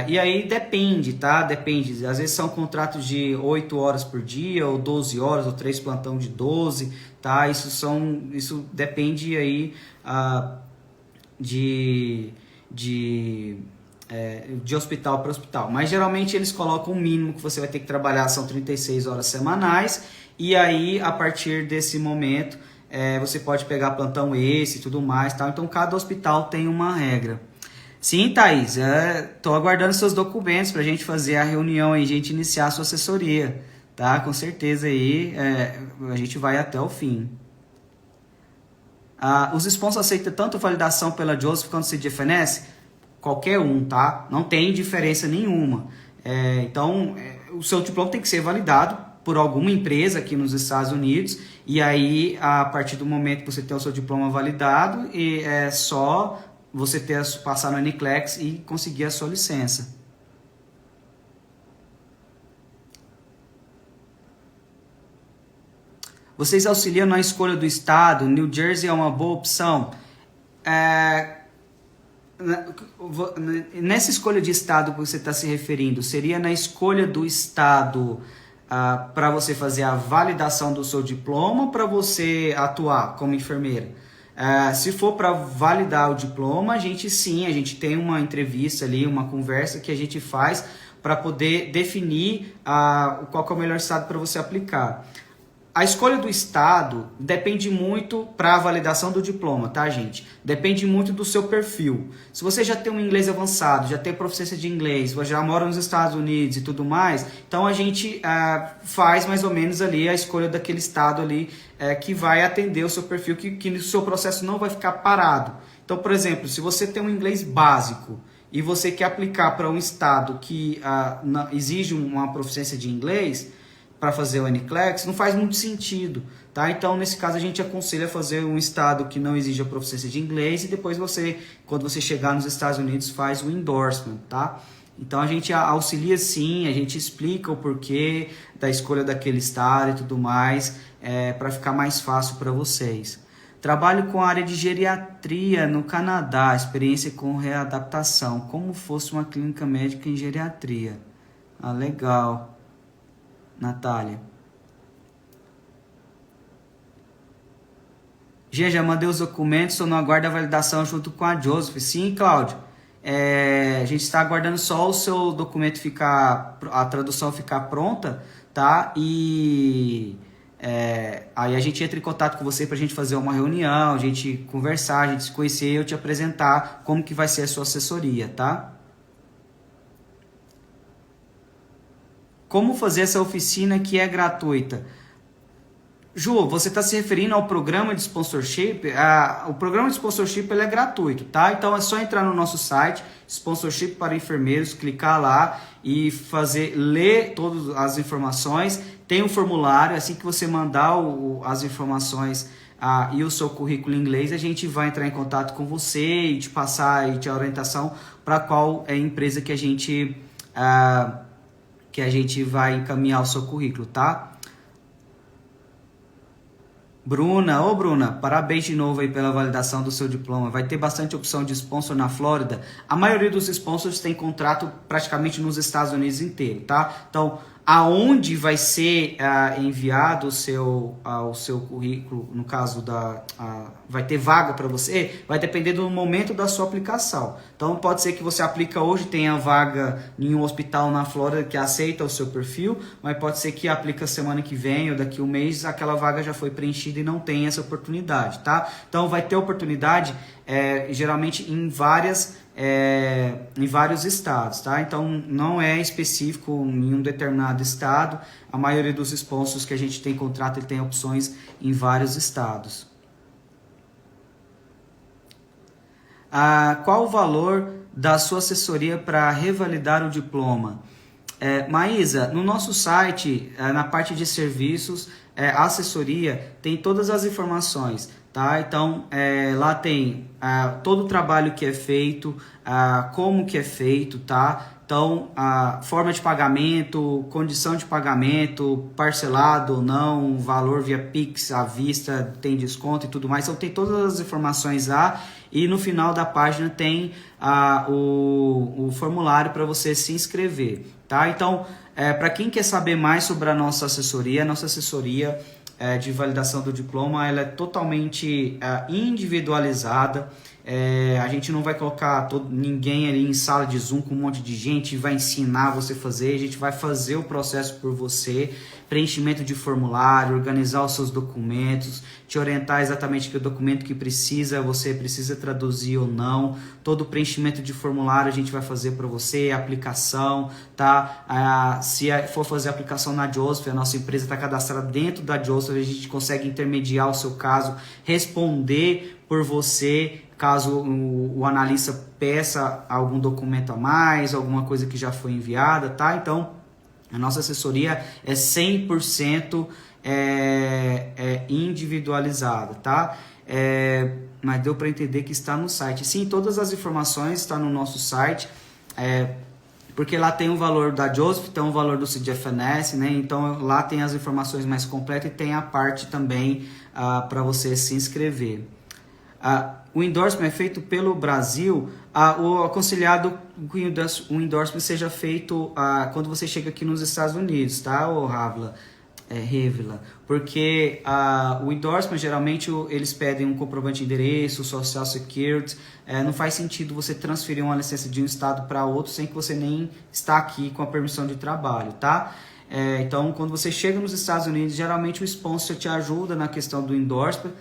E aí depende, tá? Depende. Às vezes são contratos de 8 horas por dia, ou 12 horas, ou 3 plantão de 12, tá? Isso depende aí de hospital para hospital. Mas geralmente eles colocam o mínimo que você vai ter que trabalhar, são 36 horas semanais. E aí, a partir desse momento, você pode pegar plantão esse e tudo mais, tal. Então, cada hospital tem uma regra. Sim, Thaís, estou aguardando seus documentos para a gente fazer a reunião e a gente iniciar a sua assessoria, tá? Com certeza aí, a gente vai até o fim. Os sponsors aceitam tanto validação pela Joseph quanto CGFNS? Qualquer um, tá? Não tem diferença nenhuma. Então, o seu diploma tem que ser validado por alguma empresa aqui nos Estados Unidos, e aí, a partir do momento que você tem o seu diploma validado, é só você passar no NCLEX e conseguir a sua licença. Vocês auxiliam na escolha do estado? New Jersey é uma boa opção? Nessa escolha de estado que você está se referindo, seria na escolha do estado para você fazer a validação do seu diploma, para você atuar como enfermeira? Se for para validar o diploma, a gente tem uma entrevista ali, uma conversa que a gente faz para poder definir qual que é o melhor estado para você aplicar. A escolha do estado depende muito para a validação do diploma, tá, gente? Depende muito do seu perfil. Se você já tem um inglês avançado, já tem proficiência de inglês, já mora nos Estados Unidos e tudo mais, então a gente faz mais ou menos ali a escolha daquele estado ali que vai atender o seu perfil, que o seu processo não vai ficar parado. Então, por exemplo, se você tem um inglês básico e você quer aplicar para um estado que exige uma proficiência de inglês, para fazer o NCLEX, não faz muito sentido, tá? Então, nesse caso, a gente aconselha fazer um estado que não exija proficiência de inglês e depois quando você chegar nos Estados Unidos, faz o endorsement, tá? Então, a gente auxilia sim, a gente explica o porquê da escolha daquele estado e tudo mais, para ficar mais fácil para vocês. Trabalho com a área de geriatria no Canadá, experiência com readaptação, como fosse uma clínica médica em geriatria. Legal. Natália. Já mandei os documentos, estou no aguardo da validação junto com a Joseph. Sim, Cláudio. A gente está aguardando só o seu documento a tradução ficar pronta, tá? E aí a gente entra em contato com você para a gente fazer uma reunião, a gente conversar, a gente se conhecer e eu te apresentar como que vai ser a sua assessoria, tá? Como fazer essa oficina que é gratuita? Ju, você está se referindo ao programa de sponsorship? O programa de sponsorship ele é gratuito, tá? Então é só entrar no nosso site, Sponsorship para Enfermeiros, clicar lá e ler todas as informações. Tem um formulário, assim que você mandar as informações e o seu currículo em inglês, a gente vai entrar em contato com você e te passar e te a orientação para qual é a empresa que a gente vai encaminhar o seu currículo, tá? Bruna, ô Bruna, parabéns de novo aí pela validação do seu diploma. Vai ter bastante opção de sponsor na Flórida. A maioria dos sponsors tem contrato praticamente nos Estados Unidos inteiro, tá? Então, aonde vai ser enviado o seu currículo, no caso vai ter vaga para você, vai depender do momento da sua aplicação. Então pode ser que você aplica hoje, tenha vaga em um hospital na Flórida que aceita o seu perfil, mas pode ser que aplica semana que vem ou daqui a um mês, aquela vaga já foi preenchida e não tem essa oportunidade, tá? Então vai ter oportunidade geralmente em vários estados, tá? Então não é específico em um determinado estado. A maioria dos sponsors que a gente tem contrato, ele tem opções em vários estados. Qual o valor da sua assessoria para revalidar o diploma? Maísa, no nosso site, na parte de serviços, a assessoria tem todas as informações, tá? Então, lá tem todo o trabalho que é feito, como que é feito, tá? Então, a forma de pagamento, condição de pagamento, parcelado ou não, valor via Pix, à vista, tem desconto e tudo mais. Então, tem todas as informações lá e no final da página tem o formulário para você se inscrever, tá? Então, para quem quer saber mais sobre a nossa assessoria de validação do diploma, ela é totalmente individualizada. A gente não vai colocar ninguém ali em sala de Zoom com um monte de gente e vai ensinar você a fazer. A gente vai fazer o processo por você, preenchimento de formulário, organizar os seus documentos, te orientar exatamente que o documento que você precisa traduzir ou não. Todo o preenchimento de formulário a gente vai fazer para você, aplicação, tá? Se for fazer a aplicação na Joseph, a nossa empresa está cadastrada dentro da Joseph, a gente consegue intermediar o seu caso, responder por você, caso o analista peça algum documento a mais, alguma coisa que já foi enviada, tá? Então, a nossa assessoria é 100% individualizada, tá? Mas deu para entender que está no site. Sim, todas as informações estão no nosso site, porque lá tem o valor da Joseph, tem o valor do CGFNS, né? Então, lá tem as informações mais completas e tem a parte também para você se inscrever. O endorsement é feito pelo Brasil. O aconselhado que o endorsement seja feito quando você chega aqui nos Estados Unidos, tá, Revila? Porque o endorsement, geralmente, eles pedem um comprovante de endereço, Social Security. Não faz sentido você transferir uma licença de um estado para outro sem que você nem está aqui com a permissão de trabalho, tá? Então, quando você chega nos Estados Unidos, geralmente o sponsor te ajuda na questão do endorsement.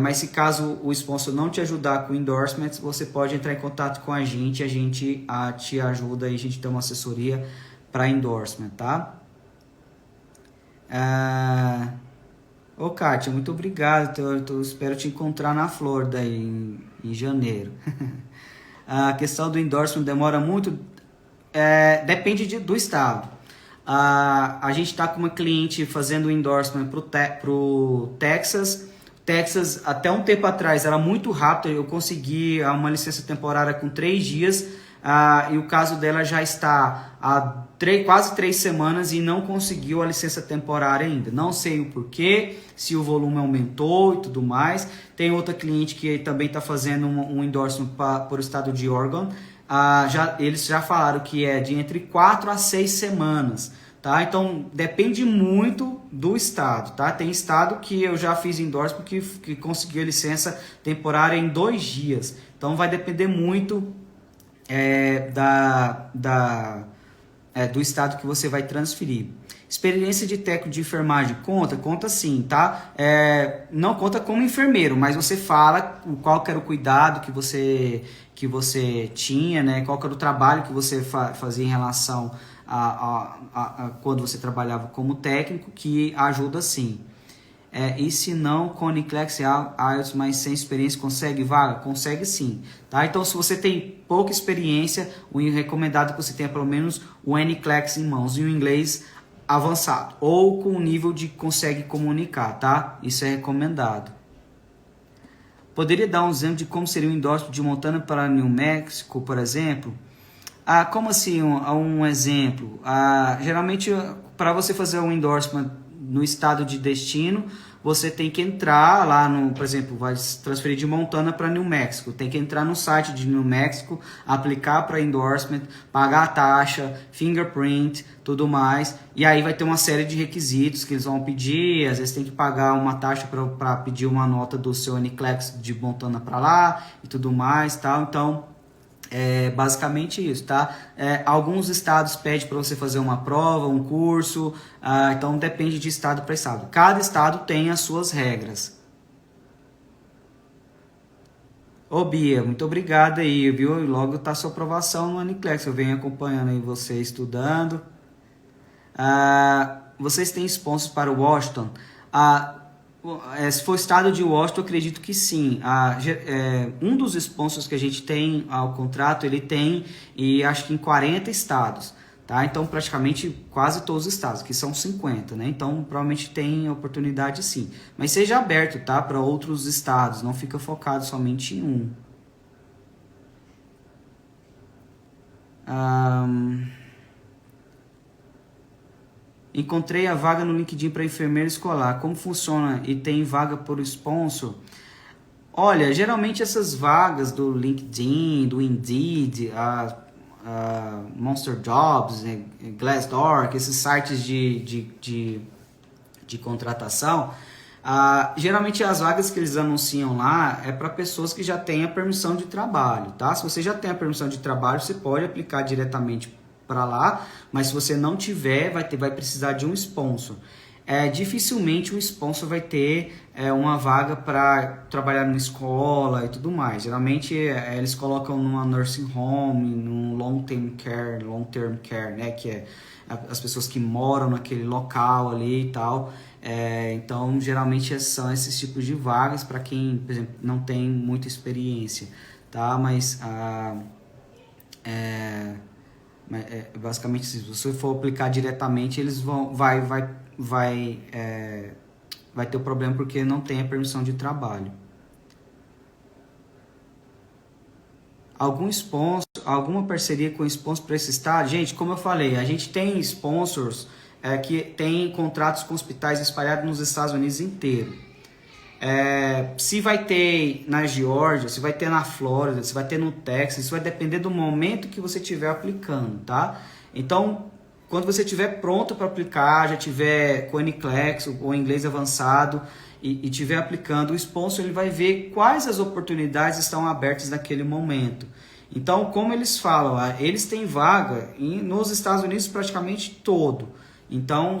Mas se caso o sponsor não te ajudar com endorsement, você pode entrar em contato com a gente te ajuda e a gente tem uma assessoria para endorsement, tá? Kátia, muito obrigado, espero te encontrar na Flórida em janeiro. A questão do endorsement demora muito, depende do estado. A gente está com uma cliente fazendo o endorsement para o Texas. Até um tempo atrás, era muito rápido, eu consegui uma licença temporária com 3 dias, e o caso dela já está há quase 3 semanas e não conseguiu a licença temporária ainda. Não sei o porquê, se o volume aumentou e tudo mais. Tem outra cliente que também está fazendo um endorsement para o estado de Oregon. Eles já falaram que é de entre 4 a 6 semanas. Tá? Então depende muito do estado, tá? Tem estado que eu já fiz endorsement que conseguiu licença temporária em 2 dias. Então vai depender muito do estado que você vai transferir. Experiência de técnico de enfermagem conta sim, tá? Não conta como enfermeiro, mas você fala qual que era o cuidado que você tinha, né? Qual que era o trabalho que você fazia em relação quando você trabalhava como técnico, que ajuda sim. E se não, com NCLEX e IELTS, mas sem experiência, consegue vaga? Consegue sim. Tá? Então, se você tem pouca experiência, o recomendado é que você tenha pelo menos o NCLEX em mãos e o inglês avançado, ou com o nível de consegue comunicar, tá? Isso é recomendado. Poderia dar um exemplo de como seria o endorsement de Montana para New Mexico, por exemplo? Como assim um exemplo? Geralmente, para você fazer um endorsement no estado de destino, você tem que entrar lá no, por exemplo, vai se transferir de Montana para New Mexico, tem que entrar no site de New Mexico, aplicar para endorsement, pagar a taxa, fingerprint, tudo mais, e aí vai ter uma série de requisitos que eles vão pedir, às vezes tem que pagar uma taxa para pedir uma nota do seu NCLEX de Montana para lá e tudo mais, tal. Então é basicamente isso, tá? Alguns estados pedem para você fazer uma prova, um curso, então depende de estado para estado. Cada estado tem as suas regras. Ô Bia, muito obrigado aí, viu? Logo tá sua aprovação no NCLEX, eu venho acompanhando aí você estudando. Vocês têm sponsors para Washington? Se for o estado de Washington, eu acredito que sim. Um dos sponsors que a gente tem ao contrato, ele tem, e acho que em 40 estados, tá? Então, praticamente quase todos os estados, que são 50, né? Então, provavelmente tem oportunidade sim. Mas seja aberto, tá? Para outros estados, não fica focado somente em um. Encontrei a vaga no LinkedIn para enfermeiro escolar. Como funciona? E tem vaga por sponsor? Olha, geralmente essas vagas do LinkedIn, do Indeed, Monster Jobs, Glassdoor, esses sites de contratação, geralmente as vagas que eles anunciam lá é para pessoas que já têm a permissão de trabalho, tá? Se você já tem a permissão de trabalho, você pode aplicar diretamente para lá, mas se você não tiver, vai precisar de um sponsor. Dificilmente um sponsor vai ter uma vaga para trabalhar numa escola e tudo mais. Geralmente eles colocam numa nursing home, num long-term care, né, que é as pessoas que moram naquele local ali e tal. Então, geralmente são esses tipos de vagas para quem, por exemplo, não tem muita experiência, tá? Mas basicamente, se você for aplicar diretamente, eles vai ter o problema porque não tem a permissão de trabalho. Alguma parceria com sponsor para esse estado? Gente, como eu falei, a gente tem sponsors que tem contratos com hospitais espalhados nos Estados Unidos inteiro. Se vai ter na Geórgia, se vai ter na Flórida, se vai ter no Texas, isso vai depender do momento que você estiver aplicando, tá? Então, quando você estiver pronto para aplicar, já tiver com o NCLEX ou inglês avançado e estiver aplicando, o sponsor ele vai ver quais as oportunidades estão abertas naquele momento. Então, como eles falam, eles têm vaga nos Estados Unidos praticamente todo. Então,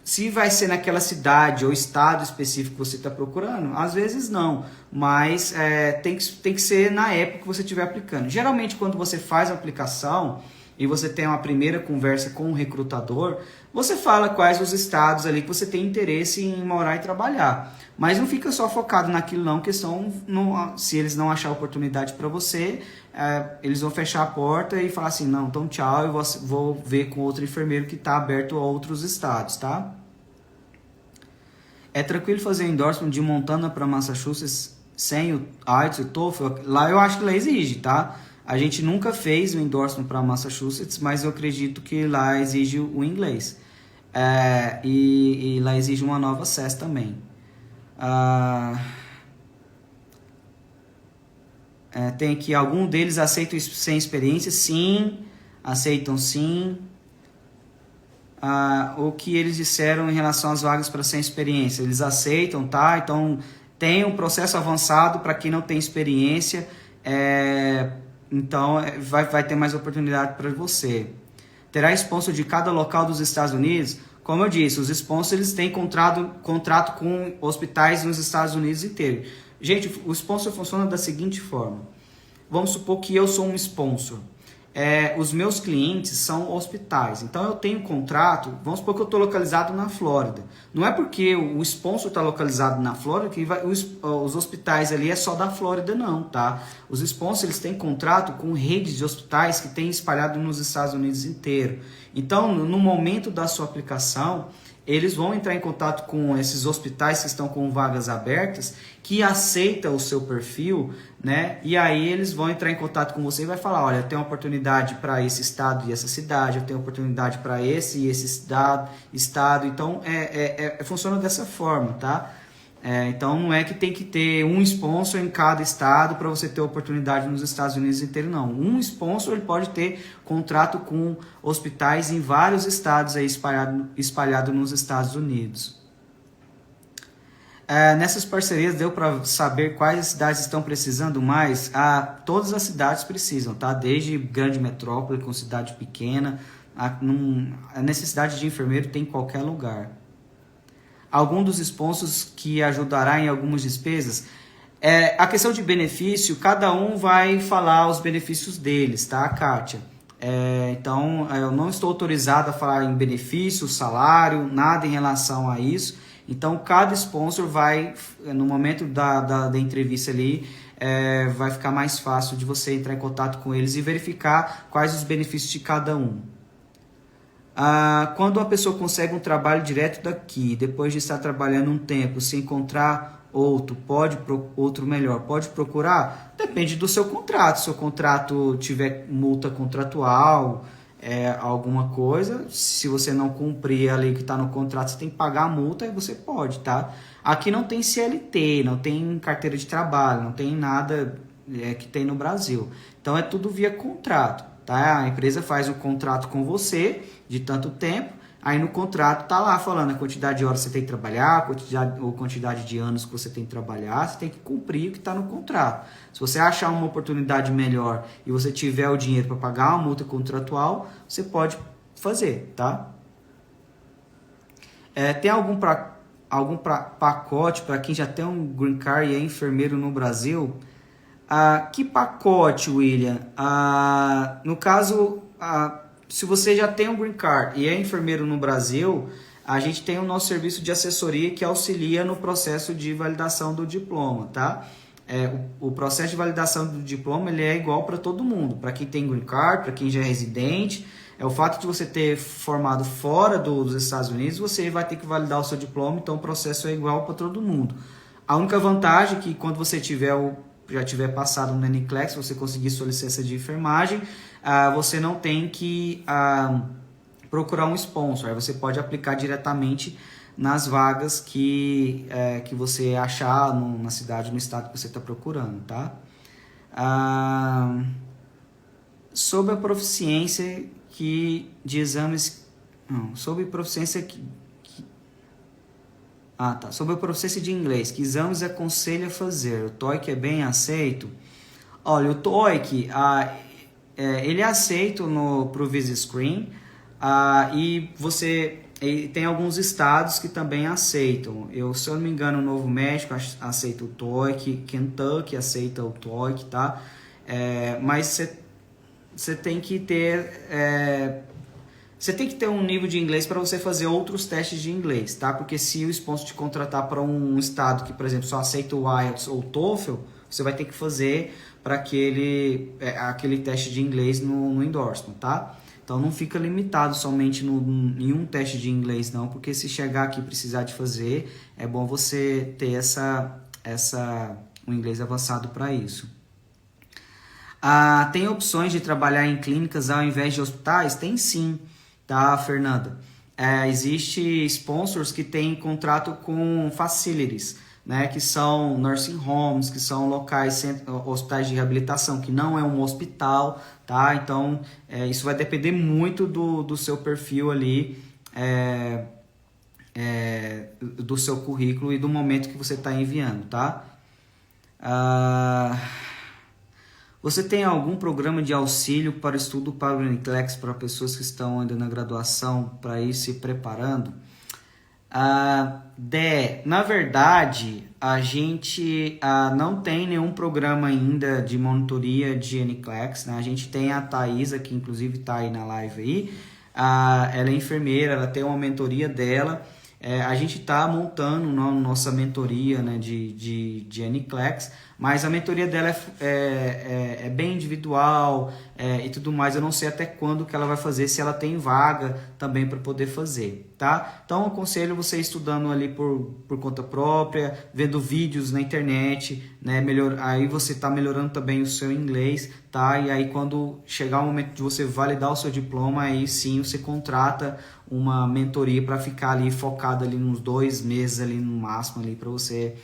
se vai ser naquela cidade ou estado específico que você está procurando, às vezes não, mas tem que ser na época que você estiver aplicando. Geralmente, quando você faz a aplicação e você tem uma primeira conversa com o recrutador, você fala quais os estados ali que você tem interesse em morar e trabalhar. Mas não fica só focado naquilo não, se eles não achar oportunidade para você, eles vão fechar a porta e falar assim, não, então tchau, eu vou ver com outro enfermeiro que está aberto a outros estados, tá? É tranquilo fazer endorsement de Montana para Massachusetts sem o IELTS e o TOEFL? Lá eu acho que lá exige, tá? A gente nunca fez o endorsement para Massachusetts, mas eu acredito que lá exige o inglês. E lá exige uma nova CES também. Tem que algum deles aceitam sem experiência? Sim, aceitam sim. O que eles disseram em relação às vagas para sem experiência? Eles aceitam, tá? Então tem um processo avançado para quem não tem experiência. Então vai ter mais oportunidade para você. Terá sponsor de cada local dos Estados Unidos? Como eu disse, os sponsors eles têm contrato com hospitais nos Estados Unidos inteiro. Gente, o sponsor funciona da seguinte forma. Vamos supor que eu sou um sponsor. Os meus clientes são hospitais. Então eu tenho contrato, vamos supor que eu estou localizado na Flórida. Não é porque o sponsor está localizado na Flórida que os hospitais ali é só da Flórida não, tá? Os sponsors eles têm contrato com redes de hospitais que tem espalhado nos Estados Unidos inteiro. Então no momento da sua aplicação, eles vão entrar em contato com esses hospitais que estão com vagas abertas, que aceitam o seu perfil, né? E aí eles vão entrar em contato com você e vai falar, olha, eu tenho oportunidade para esse estado e essa cidade, eu tenho oportunidade para esse e esse estado. Então, funciona dessa forma, tá? Então não é que tem que ter um sponsor em cada estado para você ter oportunidade nos Estados Unidos inteiro, não. Um sponsor ele pode ter contrato com hospitais em vários estados aí espalhado nos Estados Unidos. Nessas parcerias deu para saber quais as cidades estão precisando mais? Todas as cidades precisam, tá? Desde grande metrópole com cidade pequena, a necessidade de enfermeiro tem em qualquer lugar. Algum dos sponsors que ajudará em algumas despesas? A questão de benefício, cada um vai falar os benefícios deles, tá, Kátia? Então, eu não estou autorizado a falar em benefício, salário, nada em relação a isso. Então, cada sponsor vai, no momento da entrevista ali, vai ficar mais fácil de você entrar em contato com eles e verificar quais os benefícios de cada um. Quando uma pessoa consegue um trabalho direto daqui, depois de estar trabalhando um tempo, se encontrar outro melhor, pode procurar? Depende do seu contrato. Se o seu contrato tiver multa contratual, alguma coisa, se você não cumprir a lei que está no contrato, você tem que pagar a multa e você pode, tá? Aqui não tem CLT, não tem carteira de trabalho, não tem nada que tem no Brasil. Então é tudo via contrato, tá? A empresa faz um contrato com você de tanto tempo, aí no contrato tá lá falando a quantidade de horas que você tem que trabalhar, quantidade de anos que você tem que trabalhar, você tem que cumprir o que está no contrato. Se você achar uma oportunidade melhor e você tiver o dinheiro para pagar uma multa contratual, você pode fazer, tá? Tem algum pacote para quem já tem um green card e é enfermeiro no Brasil? Que pacote, William? No caso, se você já tem um green card e é enfermeiro no Brasil, a gente tem o nosso serviço de assessoria que auxilia no processo de validação do diploma, tá? O processo de validação do diploma ele é igual para todo mundo, para quem tem green card, para quem já é residente. O fato de você ter formado fora dos Estados Unidos, você vai ter que validar o seu diploma, então o processo é igual para todo mundo. A única vantagem é que quando você já tiver passado no NCLEX, você conseguir sua licença de enfermagem, você não tem que procurar um sponsor. Aí você pode aplicar diretamente nas vagas que você achar na cidade, no estado que você está procurando, tá? Sobre a proficiência de exames... Não, sobre proficiência sobre a proficiência de inglês, que exames aconselha a fazer? O TOEIC é bem aceito? Olha, o TOEIC, ele é aceito pro Visa Screen, e tem alguns estados que também aceitam. Se eu não me engano, o Novo México aceita o TOEIC, Kentucky aceita o TOEIC, tá? Mas você tem que ter... Você tem que ter um nível de inglês para você fazer outros testes de inglês, tá? Porque se o sponsor te contratar para um estado que, por exemplo, só aceita o IELTS ou o TOEFL, você vai ter que fazer para aquele teste de inglês no endorsement, tá? Então não fica limitado somente em um teste de inglês, não, porque se chegar aqui e precisar de fazer, é bom você ter um inglês avançado para isso. Tem opções de trabalhar em clínicas ao invés de hospitais? Tem sim. Tá, Fernanda? Existe sponsors que têm contrato com facilities, né, que são nursing homes, que são locais, hospitais de reabilitação, que não é um hospital, tá? Então, isso vai depender muito do seu perfil ali, do seu currículo e do momento que você está enviando, tá? Você tem algum programa de auxílio para estudo para o NCLEX para pessoas que estão ainda na graduação para ir se preparando? Na verdade, a gente não tem nenhum programa ainda de monitoria de NCLEX, né? A gente tem a Thaisa, que inclusive está aí na live aí. Ela é enfermeira, ela tem uma mentoria dela. A gente está montando nossa mentoria, né, de NCLEX, mas a mentoria dela é bem individual e tudo mais. Eu não sei até quando que ela vai fazer, se ela tem vaga também para poder fazer, tá? Então eu aconselho você estudando ali por conta própria, vendo vídeos na internet, né? Aí você está melhorando também o seu inglês, tá? E aí quando chegar o momento de você validar o seu diploma, aí sim você contrata uma mentoria para ficar ali focado ali uns 2 meses ali no máximo ali para você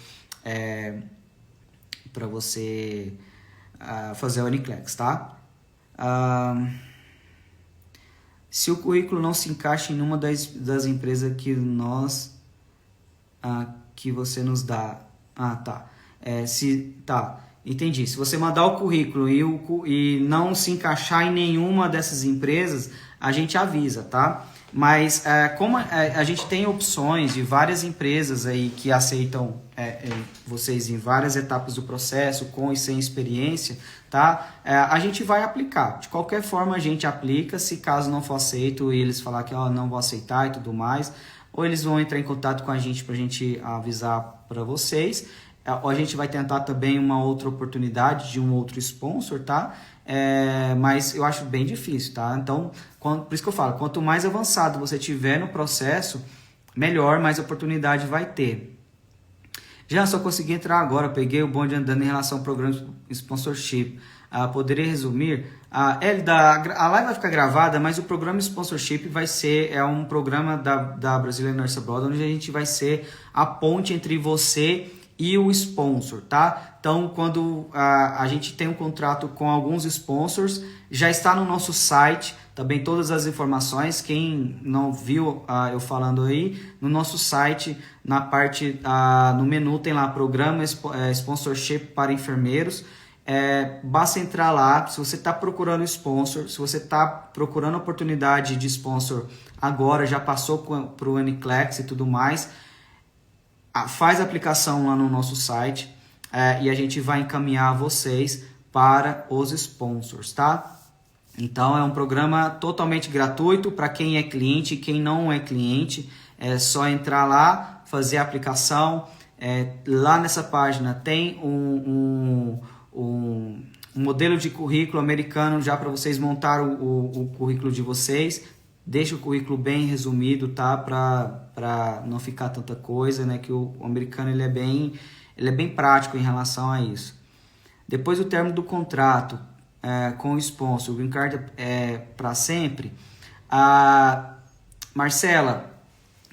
fazer a Uniclex, tá? Se o currículo não se encaixa em nenhuma das empresas que você nos dá, tá. Entendi. Se você mandar o currículo e não se encaixar em nenhuma dessas empresas, a gente avisa, tá? Mas como a gente tem opções de várias empresas aí que aceitam vocês em várias etapas do processo, com e sem experiência, tá? A gente vai aplicar. De qualquer forma, a gente aplica. Se caso não for aceito e eles falar que não vou aceitar e tudo mais, ou eles vão entrar em contato com a gente para a gente avisar para vocês. Ou a gente vai tentar também uma outra oportunidade de um outro sponsor, tá? Mas eu acho bem difícil, tá? Então, por isso que eu falo, quanto mais avançado você tiver no processo, melhor, mais oportunidade vai ter. Já só consegui entrar agora, peguei o bonde andando em relação ao programa de sponsorship. Poderia resumir? A live vai ficar gravada, mas o programa de sponsorship vai ser um programa da Brazilian Nurse Abroad, onde a gente vai ser a ponte entre você e o sponsor, tá? Então, quando a gente tem um contrato com alguns sponsors, já está no nosso site, também todas as informações. Quem não viu eu falando aí, no nosso site, na parte, no menu tem lá programa sponsorship para enfermeiros. Basta entrar lá. Se você está procurando sponsor, se você está procurando oportunidade de sponsor agora, já passou para o Uniclex e tudo mais, faz a aplicação lá no nosso site e a gente vai encaminhar vocês para os sponsors, tá? Então é um programa totalmente gratuito para quem é cliente e quem não é cliente. É só entrar lá, fazer a aplicação. Lá nessa página tem um modelo de currículo americano já para vocês montar o currículo de vocês. Deixa o currículo bem resumido, tá? Para não ficar tanta coisa, né? Que o americano ele é bem prático em relação a isso. Depois do término do contrato com o sponsor, o Green Card é para sempre. Marcela,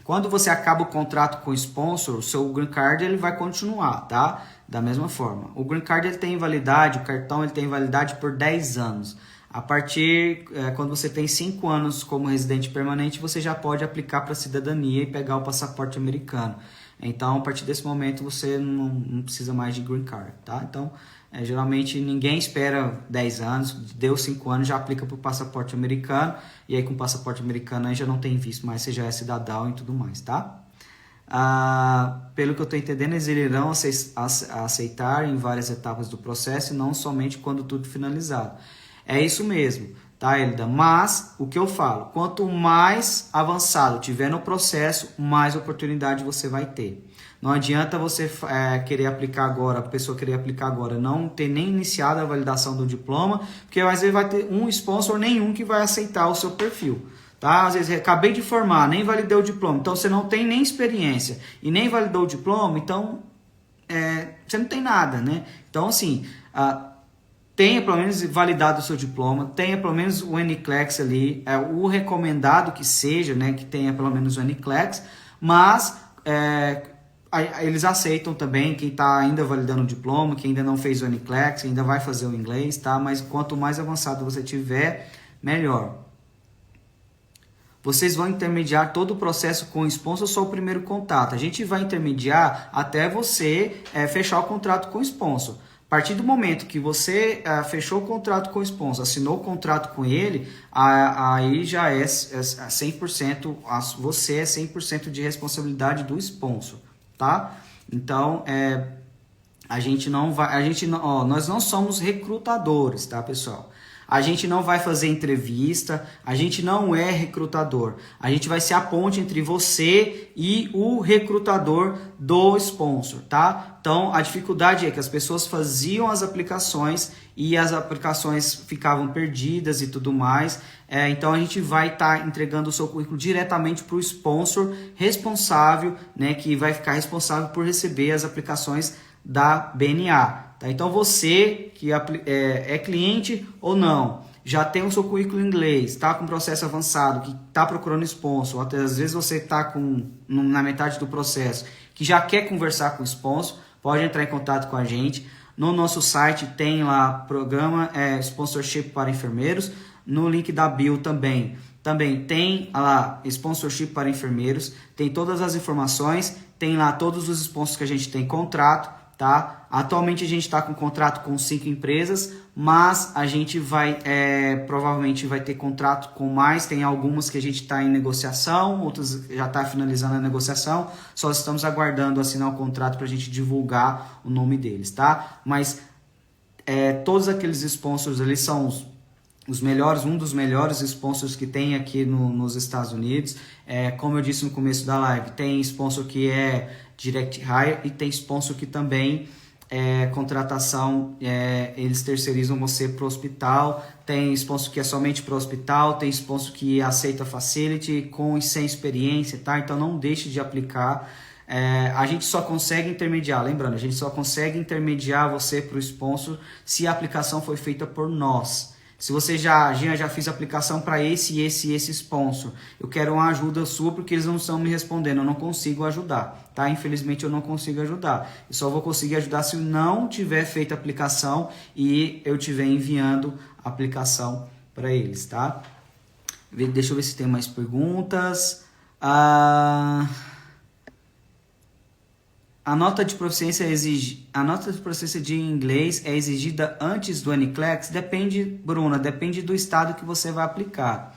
quando você acaba o contrato com o sponsor, o seu Green Card ele vai continuar, tá? Da mesma forma. O Green Card ele tem validade, o cartão ele tem validade por 10 anos. A partir, quando você tem 5 anos como residente permanente, você já pode aplicar para a cidadania e pegar o passaporte americano. Então, a partir desse momento, você não precisa mais de Green Card, tá? Então, geralmente, ninguém espera 10 anos, deu 5 anos, já aplica para o passaporte americano, e aí com o passaporte americano aí já não tem visto mais, você já é cidadão e tudo mais, tá? Pelo que eu estou entendendo, eles irão aceitar em várias etapas do processo, e não somente quando tudo finalizado. É isso mesmo, tá, Elida? Mas, o que eu falo, quanto mais avançado tiver no processo, mais oportunidade você vai ter. Não adianta você querer aplicar agora, a pessoa querer aplicar agora, não ter nem iniciado a validação do diploma, porque às vezes vai ter um sponsor nenhum que vai aceitar o seu perfil. Tá? Às vezes, acabei de formar, nem validei o diploma, então você não tem nem experiência e nem validou o diploma, então você não tem nada, né? Então, assim... tenha pelo menos validado o seu diploma, tenha pelo menos o Uniclex ali, o recomendado que seja, né, que tenha pelo menos o Uniclex, mas eles aceitam também quem está ainda validando o diploma, quem ainda não fez o Uniclex, ainda vai fazer o inglês, tá? Mas quanto mais avançado você tiver, melhor. Vocês vão intermediar todo o processo com o sponsor, só o primeiro contato. A gente vai intermediar até você fechar o contrato com o sponsor. A partir do momento que você fechou o contrato com o sponsor, assinou o contrato com ele, aí já é 100%, você é 100% de responsabilidade do sponsor, tá? Então, nós não somos recrutadores, tá, pessoal? A gente não vai fazer entrevista, a gente não é recrutador. A gente vai ser a ponte entre você e o recrutador do sponsor, tá? Então, a dificuldade é que as pessoas faziam as aplicações e as aplicações ficavam perdidas e tudo mais. Então, a gente vai estar entregando o seu currículo diretamente para o sponsor responsável, né, que vai ficar responsável por receber as aplicações da BNA. Tá? Então, você que é cliente ou não, já tem o seu currículo em inglês, está com processo avançado, que está procurando sponsor, até às vezes você está na metade do processo, que já quer conversar com o sponsor, pode entrar em contato com a gente. No nosso site tem lá programa Sponsorship para enfermeiros, no link da bio também tem lá Sponsorship para enfermeiros, tem todas as informações, tem lá todos os sponsors que a gente tem contrato, tá? Atualmente a gente está com contrato com 5 empresas, mas a gente vai provavelmente vai ter contrato com mais. Tem algumas que a gente está em negociação, outras já está finalizando a negociação, só estamos aguardando assinar o contrato para a gente divulgar o nome deles, tá? Mas todos aqueles sponsors ali são os melhores, um dos melhores sponsors que tem aqui nos Estados Unidos. Como eu disse no começo da live, tem sponsor que é Direct Hire e tem sponsor que também contratação, eles terceirizam você para o hospital. Tem sponsor que é somente para o hospital, tem sponsor que aceita facility com e sem experiência, tá? Então não deixe de aplicar. A gente só consegue intermediar, lembrando, a gente só consegue intermediar você para o sponsor se a aplicação foi feita por nós. Se você já fiz aplicação para esse sponsor, eu quero uma ajuda sua porque eles não estão me respondendo, eu não consigo ajudar, tá? Infelizmente eu não consigo ajudar. Eu só vou conseguir ajudar se eu não tiver feito a aplicação e eu estiver enviando a aplicação para eles, tá? Deixa eu ver se tem mais perguntas. A nota de proficiência de inglês é exigida antes do NCLEX? Depende, Bruna, depende do estado que você vai aplicar.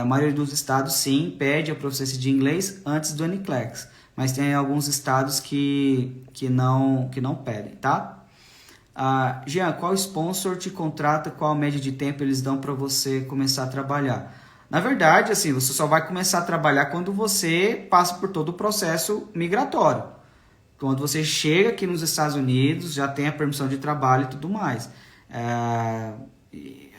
A maioria dos estados, sim, pede a proficiência de inglês antes do NCLEX, mas tem alguns estados que não pedem, tá? Jean, qual sponsor te contrata, qual a média de tempo eles dão para você começar a trabalhar? Na verdade, assim, você só vai começar a trabalhar quando você passa por todo o processo migratório. Quando você chega aqui nos Estados Unidos, já tem a permissão de trabalho e tudo mais.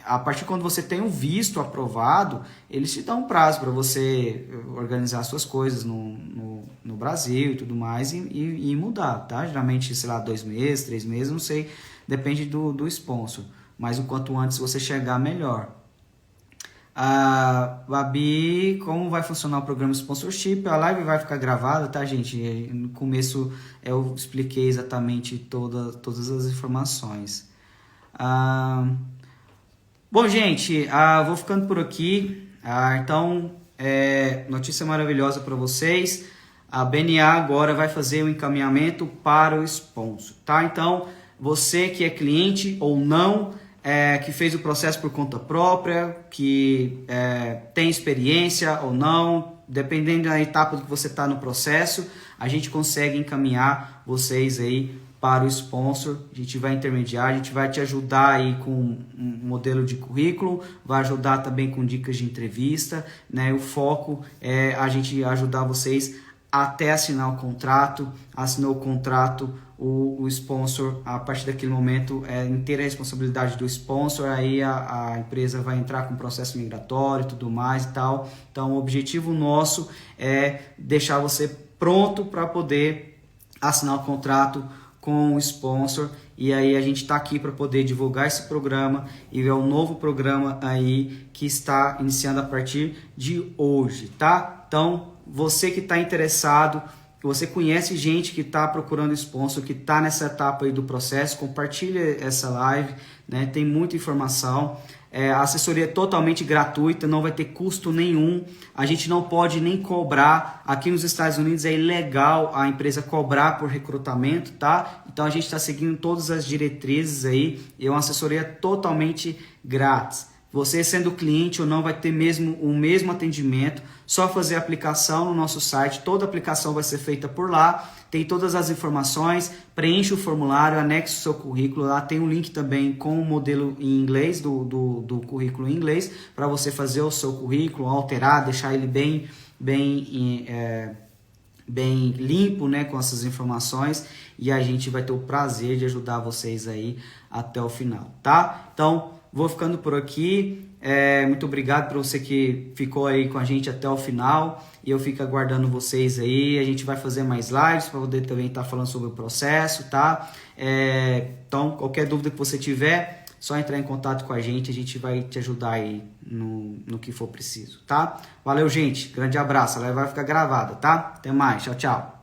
A partir de quando você tem um visto aprovado, eles te dão um prazo para você organizar suas coisas no Brasil e tudo mais e mudar, tá? Geralmente, sei lá, 2 meses, 3 meses, não sei, depende do sponsor. Mas o quanto antes você chegar, melhor. Babi, como vai funcionar o programa Sponsorship? A live vai ficar gravada, tá, gente? No começo eu expliquei exatamente todas as informações. Bom, gente, vou ficando por aqui. Então, notícia maravilhosa para vocês. A BNA agora vai fazer o encaminhamento para o sponsor, tá? Então, você que é cliente ou não, que fez o processo por conta própria, que tem experiência ou não, dependendo da etapa que você está no processo, a gente consegue encaminhar vocês aí para o sponsor. A gente vai intermediar, a gente vai te ajudar aí com um modelo de currículo, vai ajudar também com dicas de entrevista, né? O foco é a gente ajudar vocês até assinar o contrato. Assinou o contrato, o sponsor, a partir daquele momento, inteira a responsabilidade do sponsor. Aí a empresa vai entrar com processo migratório e tudo mais e tal. Então, o objetivo nosso é deixar você pronto para poder assinar o contrato com o sponsor. E aí a gente está aqui para poder divulgar esse programa e é um novo programa aí que está iniciando a partir de hoje, tá? Então, você que está interessado, você conhece gente que está procurando sponsor, que está nessa etapa aí do processo, compartilha essa live, né? Tem muita informação. A assessoria é totalmente gratuita, não vai ter custo nenhum. A gente não pode nem cobrar. Aqui nos Estados Unidos é ilegal a empresa cobrar por recrutamento, tá? Então a gente está seguindo todas as diretrizes aí. É uma assessoria totalmente grátis. Você sendo cliente ou não vai ter mesmo o mesmo atendimento, só fazer a aplicação no nosso site, toda a aplicação vai ser feita por lá, tem todas as informações, preenche o formulário, anexe o seu currículo, lá tem um link também com o modelo em inglês, do currículo em inglês, para você fazer o seu currículo, alterar, deixar ele bem limpo, né, com essas informações, e a gente vai ter o prazer de ajudar vocês aí até o final, tá? Então, vou ficando por aqui. Muito obrigado para você que ficou aí com a gente até o final. E eu fico aguardando vocês aí. A gente vai fazer mais lives para poder também estar falando sobre o processo, tá? Então, qualquer dúvida que você tiver, só entrar em contato com a gente vai te ajudar aí no que for preciso, tá? Valeu, gente. Grande abraço. Ela vai ficar gravada, tá? Até mais. Tchau, tchau.